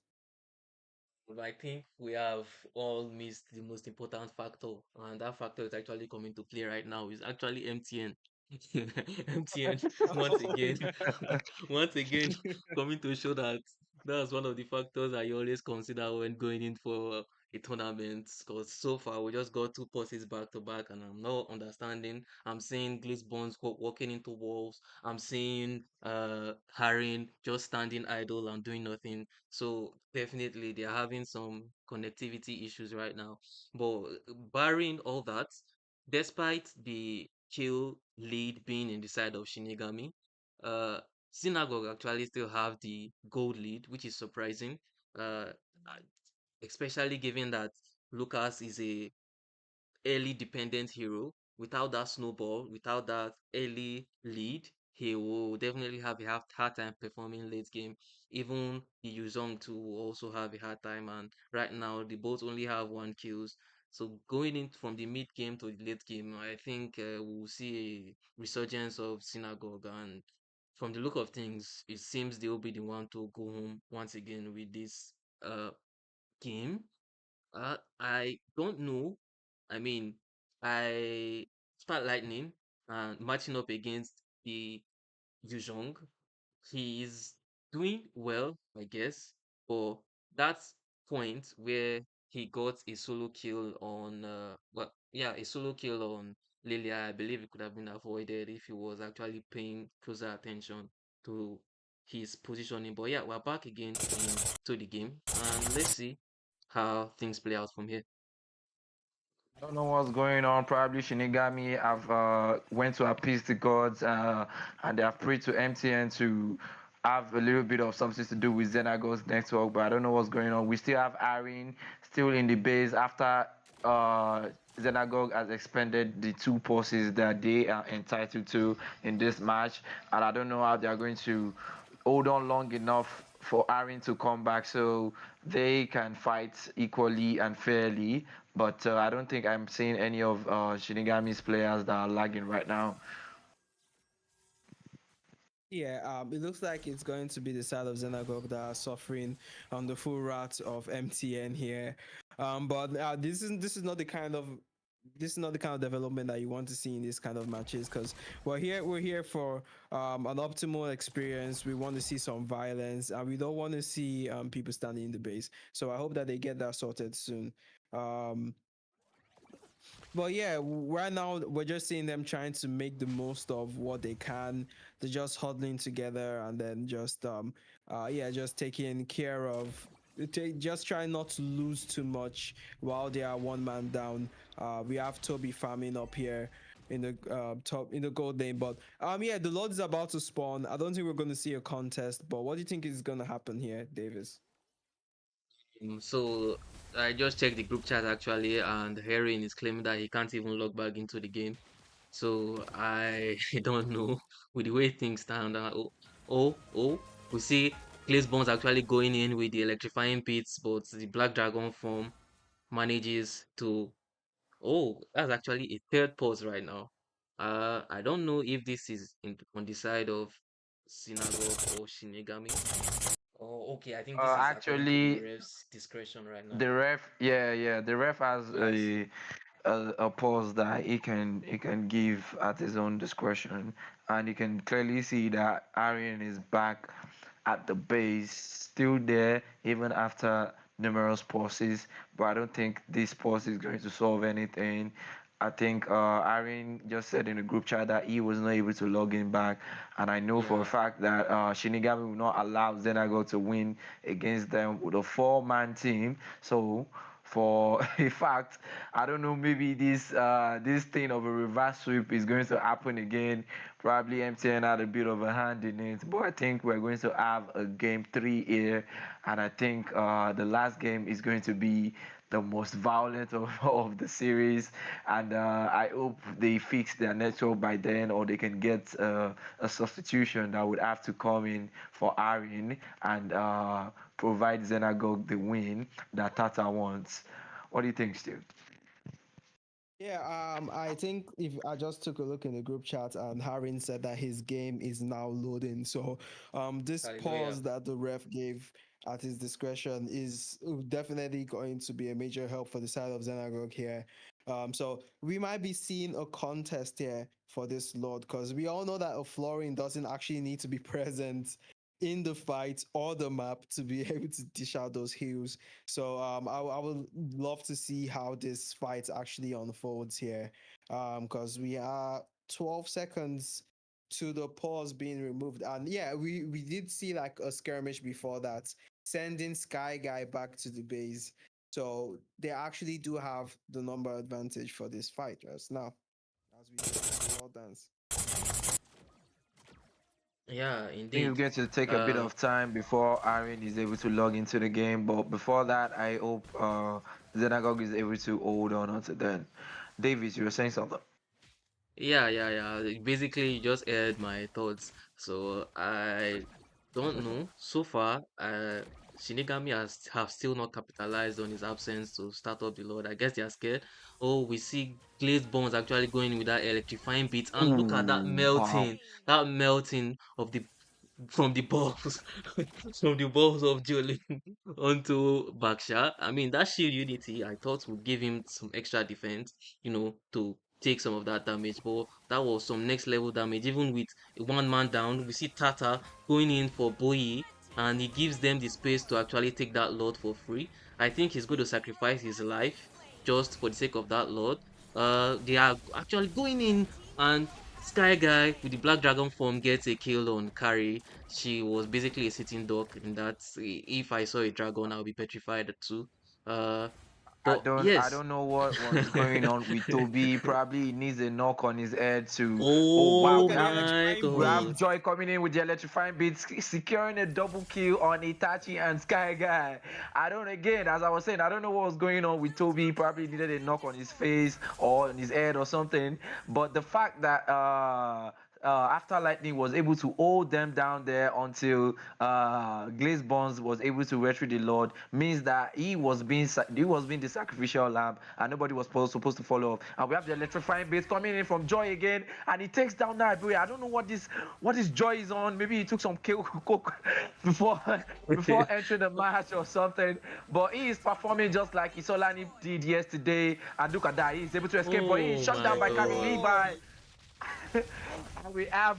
A: But I think we have all missed the most important factor, and that factor is actually coming to play right now. Is actually MTN. MTN once again, once again, coming to show that that's one of the factors I always consider when going in for a tournament. Because so far we just got two passes back to back, and I'm not understanding. I'm seeing Glitchbones walking into walls. I'm seeing Harin just standing idle and doing nothing. So definitely they're having some connectivity issues right now. But barring all that, despite the kill lead being in the side of Shinigami, uh Synagogue actually still have the gold lead, which is surprising. Uh uh, Especially given that Lucas is a early dependent hero. Without that snowball, without that early lead, he will definitely have a hard time performing late game. Even the Yuzong too will also have a hard time. And right now, they both only have one kills. So going in from the mid game to the late game, I think we'll see a resurgence of Synagogue. And from the look of things, it seems they'll be the one to go home once again with this game. I don't know. I mean, I start lightning and matching up against the Yuzhong. He is doing well, I guess, but that's point where he got a solo kill on a solo kill on Lilia. I believe it could have been avoided if he was actually paying closer attention to his positioning. But yeah, we're back again into the game, and let's see how things play out from here.
G: Don't know what's going on. Probably Shinigami have went to appease the gods, and they have prayed to MTN to have a little bit of something to do with Xenago's network. But I don't know what's going on. We still have Arin still in the base after uh, Xenagog has expended the two pulses that they are entitled to in this match, and I don't know how they are going to hold on long enough for Aaron to come back so they can fight equally and fairly. But I don't think I'm seeing any of Shinigami's players that are lagging right now.
H: Yeah, it looks like it's going to be the side of Xenagogue that are suffering on the full wrath of MTN here. But this is not the kind of development that you want to see in these kind of matches because we're here for an optimal experience. We want to see some violence and we don't want to see people standing in the base. So I hope that they get that sorted soon. Um, but yeah, right now we're just seeing them trying to make the most of what they can. They're just huddling together and then just taking care of. Just try not to lose too much while they are one man down. We have Toby farming up here in the top in the gold lane, but yeah, the Lord is about to spawn. I don't think we're going to see a contest, but what do you think is going to happen here, Davis?
A: So I just checked the group chat actually, and Heron is claiming that he can't even log back into the game. So I don't know with the way things stand. We see Glaze Bones actually going in with the electrifying pits, but the Black Dragon form manages to. Oh, that's actually a third pause right now. I don't know if this is on the side of Synagogue or Shinigami. Oh, okay. I think this is according to the
G: Actually,
A: ref's discretion right now.
G: the ref, yeah, the ref has
A: Yes.
G: a pause that he can give at his own discretion, and you can clearly see that Arian is back at the base, still there even after numerous pauses. But I don't think this pause is going to solve anything. I think Irene just said in the group chat that he was not able to log in back, and I know for a
A: Yeah.
G: fact that Shinigami will not allow Xenagogue to win against them with a four-man team. So, for a fact, I don't know, maybe this thing of a reverse sweep is going to happen again. Probably MTN had a bit of a hand in it, but I think we're going to have a game three here, and I think the last game is going to be the most violent of the series, and I hope they fix their network by then, or they can get a substitution that would have to come in for Arin and provide Xenagogue the win that Tata wants. What do you think, Steve?
H: Yeah, I think if I just took a look in the group chat and Harin said that his game is now loading. So, this
A: Hallelujah.
H: pause that the ref gave at his discretion is definitely going to be a major help for the side of Xenagogue here. So we might be seeing a contest here for this Lord because we all know that a Florin doesn't actually need to be present in the fight or the map to be able to dish out those heals. So I would love to see how this fight actually unfolds here. Because we are 12 seconds to the pause being removed. And yeah, we did see like a skirmish before that, sending Sky Guy back to the base. So they actually do have the number advantage for this fight just now, as we go into the World Dance.
A: Yeah,
G: I think it's
A: indeed.
G: going to take a bit
A: Uh,
G: of time before Aaron is able to log into the game, but before that, I hope Xenagogue is able to hold on until then. Davis, you were saying something.
A: yeah. Basically, you just aired my thoughts. So I don't know. So far, Shinigami has have still not capitalized on his absence to start up the Lord. I guess they are scared. Oh, we see Glazed Bones actually going with that electrifying beat, and look at
G: Ooh, wow.
A: that melting of the from the balls from the balls of Jolin onto Baksha. I mean, that shield unity I thought would give him some extra defense, to take some of that damage. But that was some next level damage. Even with a one man down, we see Tata going in for Boyi, and he gives them the space to actually take that Lord for free. I think he's going to sacrifice his life just for the sake of that Lord. They are actually going in, and Sky Guy with the Black Dragon form gets a kill on Carry. She was basically a sitting duck in that. If I saw a dragon, I would be petrified too. Uh,
G: I
A: but
G: don't I
A: yes.
G: don't know what is going on with Toby. Probably he needs a knock on his head to. Oh wow,
A: Oh
C: Look
G: we
C: at the
G: have
A: my
C: electrifying
G: we have
A: God.
C: beats.
G: Joy coming in with the electrifying beats, securing a double kill on Itachi and Sky Guy. I don't again, as I was saying, I don't know what was going on with Toby. He probably needed a knock on his face or on his head or something. But the fact that after Lightning was able to hold them down there until Glaze Bonds was able to retrieve the Lord means that he was being the sacrificial lamb and nobody was supposed to follow up. And we have the electrifying base coming in from Joy again, and he takes down that boy. I don't know what this Joy is on. Maybe he took some coke before before entering the match or something. But he is performing just like Isolani did yesterday. And look at that, he's able to escape, but he is
A: Oh
G: shut
A: my
G: down by Kami
A: God.
C: Oh,
G: Levi. And we have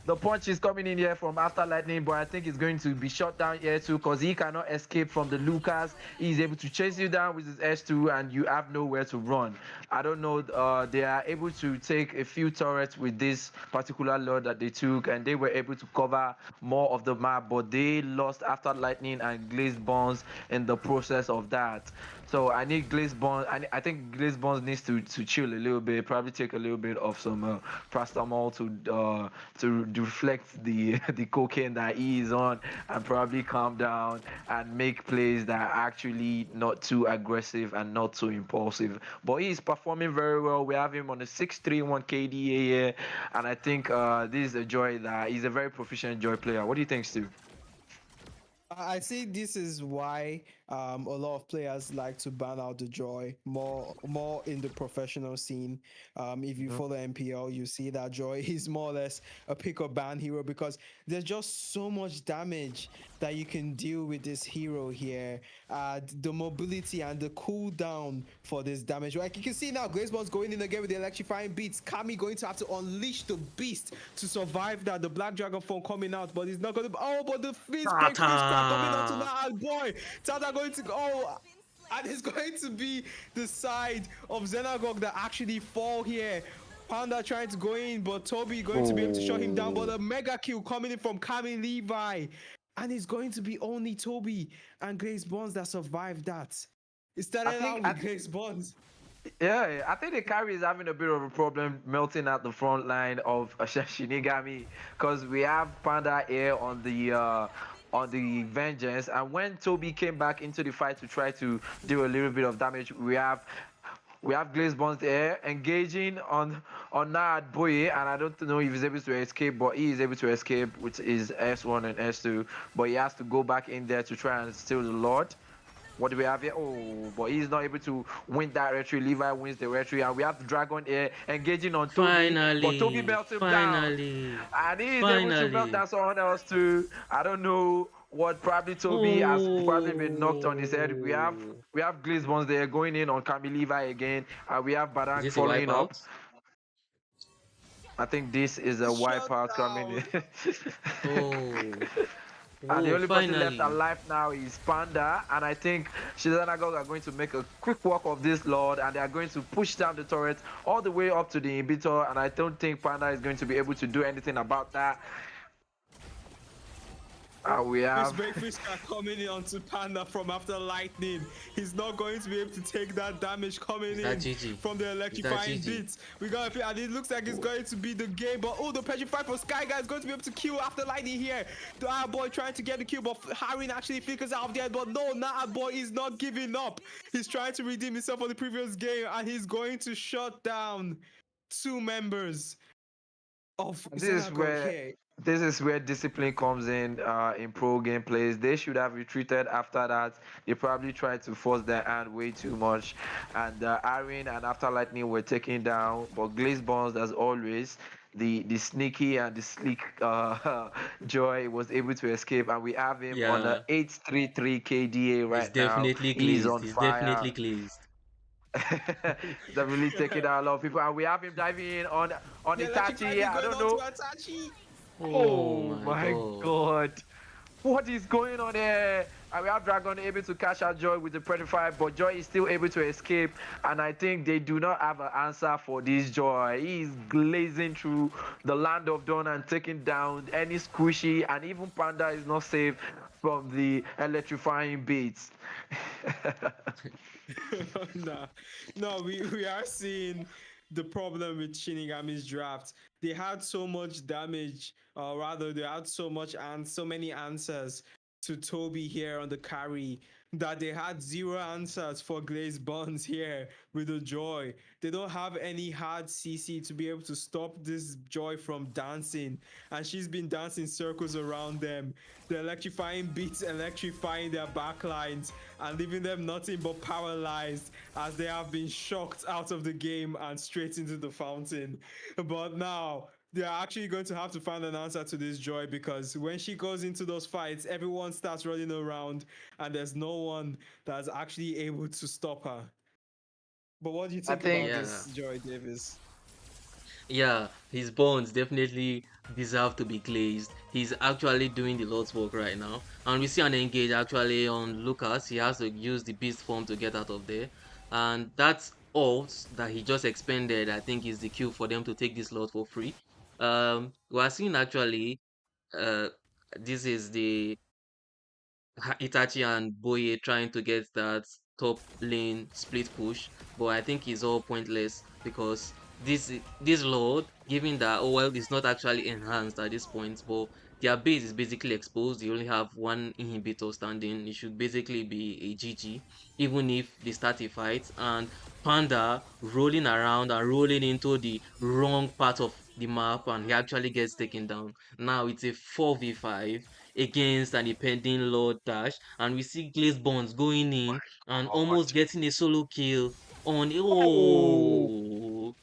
G: the punches coming in here from After Lightning, but I think it's going to be shot down here too because he cannot escape from the Lucas. He's able to chase you down with his S2, and you have nowhere to run. I don't know. They are able to take a few turrets with this particular load that they took, and they were able to cover more of the map, but they lost After Lightning and Glazed Bonds in the process of that. So I need Glazed Bonds. I think Glazed Bonds needs to chill a little bit, probably take a little bit of some paracetamol to deflect the the cocaine that he is on and probably calm down and make plays that are actually not too aggressive and not too impulsive. But he is performing very well. We have him on a 631 KDA here, and I think this is a joy that he's a very proficient joy player. What do you think, Steve?
H: I see this is why a lot of players like to ban out the Joy more in the professional scene. If you follow MPL, you see that Joy is more or less a pick or ban hero because there's just so much damage that you can deal with this hero here. The mobility and the cooldown for this damage. Like you can see now, Glazeball's going in again with the electrifying beats. Kami going to have to unleash the beast to survive that. The Black Dragon form coming out, but he's not going to. Oh, but the fist break, fist crack coming out to that. And boy, Tata going to go. And it's going to be the side of Xenagogue that actually fall here. Panda trying to go in, but Toby going to be able to shut him down. But a mega kill coming in from Kami Levi. And it's going to be only Toby and Grace Bonds that survived that. It started out with Grace Bonds.
G: Yeah, I think the carry is having a bit of a problem melting at the front line of Shinigami because we have Panda here on the Vengeance, and when Toby came back into the fight to try to do a little bit of damage, we have Glaze Bonds there engaging on Nad Boye, and I don't know if he's able to escape, but he is able to escape with his S1 and S2, but he has to go back in there to try and steal the Lord. What do we have here? Oh, but he's not able to win that retreat. Levi wins the retreat, and we have the Dragon here engaging on Toby.
A: Finally,
G: but Toby melts him down. And he is able to melt down someone else too. I don't know what probably Toby has probably been knocked on his head. We have Glaze Bonds there going in on Kami Levi again, and we have Badang following up. I think this is a wipeout coming in. And the only person left alive now is Panda, and I think Xenagogue are going to make a quick walk of this Lord, and they are going to push down the turret all the way up to the inhibitor, and I don't think Panda is going to be able to do anything about that. We have
H: This coming in onto Panda from after lightning. He's not going to be able to take that damage coming in from the electrifying beats. We got and it looks like it's going to be the game, but oh, the petrify for Sky Guy is going to be able to kill after lightning here. The Art Boy trying to get the kill, but Harin actually flickers out of there. But no, Art Boy is not giving up. He's trying to redeem himself on the previous game, and he's going to shut down 2 members of
G: this is where discipline comes in pro gameplays. They should have retreated after that. They probably tried to force their hand way too much, and Arin and After Lightning were taken down, but Glaze Bonds, as always, the sneaky and the sleek Joy was able to escape, and we have him on an 833 KDA right now. He's on fire.
A: Definitely glazed.
G: They're really taking out a lot of people, and we have him diving in on Itachi. I don't know. Oh my god. What is going on here? And we have Dragon able to catch out Joy with the Predify, but Joy is still able to escape, and I think they do not have an answer for this Joy. He is glazing through the land of Dawn and taking down any squishy, and even Panda is not safe from the electrifying beats.
H: No, we are seeing the problem with Shinigami's draft. They had so much damage, or rather, they had so many answers to Toby here on the carry that they had 0 answers for Glaze Bonds here with the Joy. They don't have any hard CC to be able to stop this Joy from dancing, and she's been dancing circles around them. The electrifying beats electrifying their backlines and leaving them nothing but paralyzed as they have been shocked out of the game and straight into the fountain. But now they're actually going to have to find an answer to this Joy, because when she goes into those fights, everyone starts running around and there's no one that's actually able to stop her. But what do you think about this Joy, Davis?
A: Yeah, his bones definitely deserve to be glazed. He's actually doing the Lord's work right now. And we see an engage actually on Lucas. He has to use the beast form to get out of there. And that's ult that he just expended, I think, is the cue for them to take this Lord for free. We are seeing actually this is the Itachi and Boye trying to get that top lane split push, but I think it's all pointless because this load, given that oh well, it's not actually enhanced at this point, but their base is basically exposed. You only have one inhibitor standing. It should basically be a GG, even if they start a fight. And Panda rolling around and rolling into the wrong part of the map, and he actually gets taken down. Now it's a 4v5 against an impending Lord Dash, and we see Glaze Bonds going in and almost
G: God.
A: getting a solo kill on.
G: Oh,
A: Oh,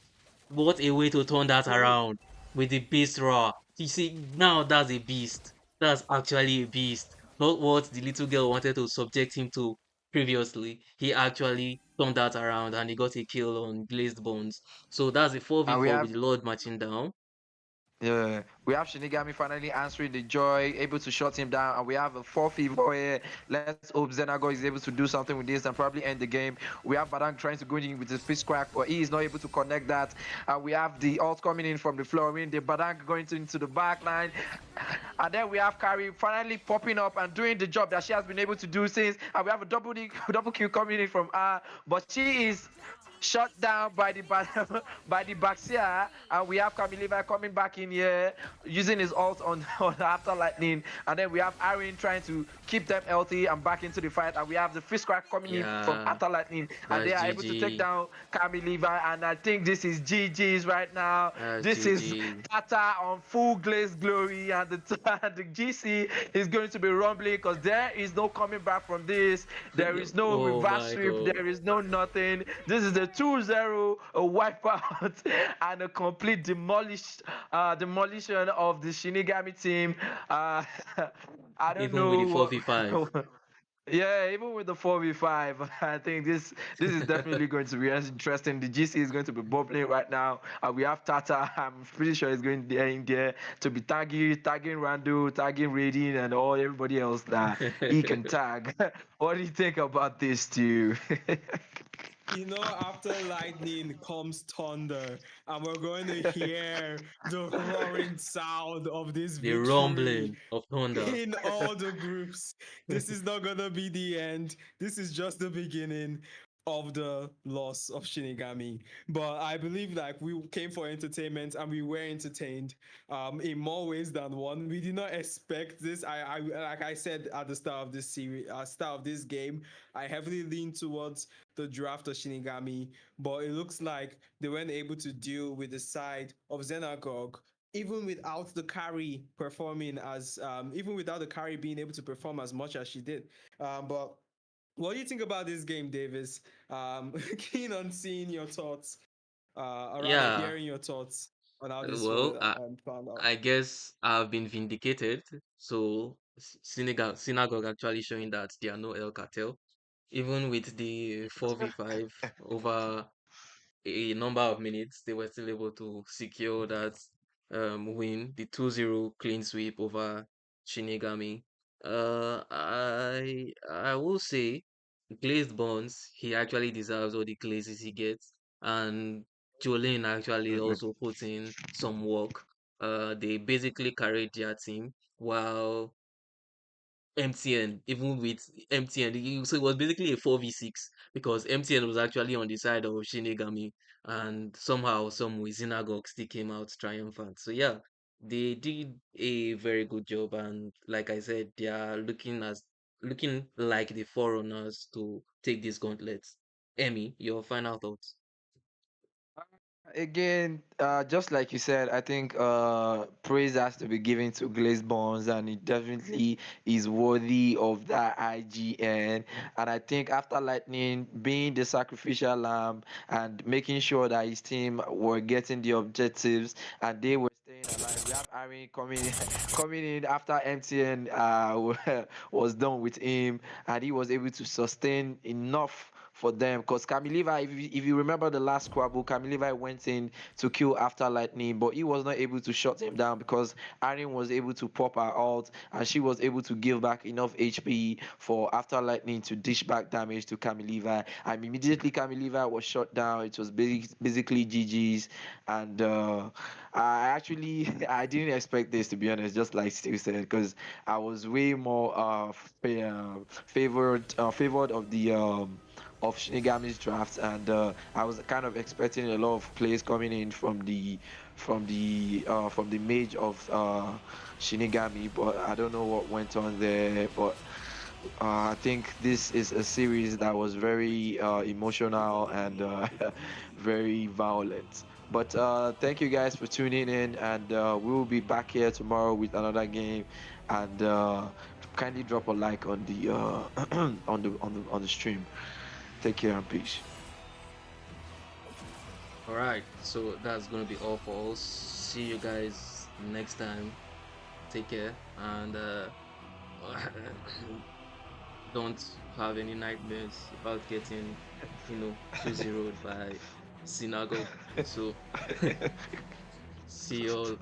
A: what a way to turn that around with the beast raw. You see, now that's a beast. That's actually a beast. Not what the little girl wanted to subject him to previously. He actually turned that around and he got a kill on Glazed Bones. So that's a
G: and we
A: 4v4
G: have
A: with the Lord matching down.
G: Yeah, we have Shinigami finally answering the joy, able to shut him down, and we have a 4v4 here. Let's hope Xenagogue is able to do something with this and probably end the game. We have Badang trying to go in with his fist crack, but he is not able to connect that. And we have the ult coming in from the floor. I mean, the Badang going into the back line. And then we have Carrie finally popping up and doing the job that she has been able to do since. And we have a double kill coming in from her, but she is shut down by the by the Baxia, and we have Camille coming back in here using his ult on, on after lightning, and then we have Aaron trying to keep them healthy and back into the fight, and we have the fish crack coming in from
A: Yeah,
G: after lightning, and they
A: that's
G: are able to take
A: GG.
G: down Camille, and I think this is GG's right now.
A: That's
G: This is
A: GG.
G: Tata on full glaze glory, and the GC is going to be rumbling because there is no coming back from this. There is no
A: Oh
G: reverse
A: my
G: sweep.
A: god.
G: There is no nothing. This is a 2-0, a wipeout, and a complete demolition of the Shinigami team. Uh, I don't
A: Even with the
G: know
A: 4v5.
G: yeah, even with the 4v5, I think this is definitely going to be interesting. The GC is going to be bubbling right now. We have Tata. I'm pretty sure he's going there in there to be tagging Rando, tagging Raiden, and all everybody else that he can tag. What do you think about this, too?
H: You know, after lightning comes thunder, and we're going to hear the roaring sound of this
A: The
H: victory
A: rumbling of thunder.
H: in all the groups. This is not gonna be the end. This is just the beginning of the loss of Shinigami. But I believe like we came for entertainment and we were entertained in more ways than one. We did not expect this. I like I said at the start of this series, start of this game, I heavily lean towards the draft of Shinigami, but it looks like they weren't able to deal with the side of Xenagogue even without the carry performing as even without the carry being able to perform as much as she did. But what do you think about this game, Davis? Keen on seeing your thoughts, or rather
A: Yeah,
H: hearing your thoughts on how this
A: well,
H: was found out.
A: I guess I've been vindicated. So Synagogue actually showing that there are no El Cartel, even with the 4v5 over a number of minutes, they were still able to secure that win, the 2-0 clean sweep over Shinigami. I will say Glazed Bonds, he actually deserves all the glazes he gets, and Jolene actually also put in some work. They basically carried their team while MTN, even with MTN, so it was basically a 4v6 because MTN was actually on the side of Shinigami, and somehow, some way, Xenagogue still came out triumphant. So yeah, they did a very good job, and like I said, they are looking like the forerunners to take these gauntlets. Emmy, your final thoughts?
G: Again, just like you said, I think praise has to be given to Glaze Bones, and it definitely is worthy of that IGN. And I think after Lightning being the sacrificial lamb and making sure that his team were getting the objectives and they were staying alive, we have Aaron coming in after MTN was done with him, and he was able to sustain enough for them because Camille, if you remember the last squabble, Camille went in to kill after lightning, but he was not able to shut him down because Aaron was able to pop her out and she was able to give back enough HP for after lightning to dish back damage to Camille. And immediately Camille was shut down. It was basically GG's, and I actually I didn't expect this, to be honest, just like Steve said, because I was way more favored of the of Shinigami's draft, and I was kind of expecting a lot of plays coming in from the mage of Shinigami, but I don't know what went on there. But I think this is a series that was very emotional and very violent. But thank you guys for tuning in, and we will be back here tomorrow with another game. And kindly drop a like on the on the stream. Take care and peace.
A: All right, so that's gonna be all for us. See you guys next time. Take care and don't have any nightmares about getting, 2-0 by Xenagogue. So see you all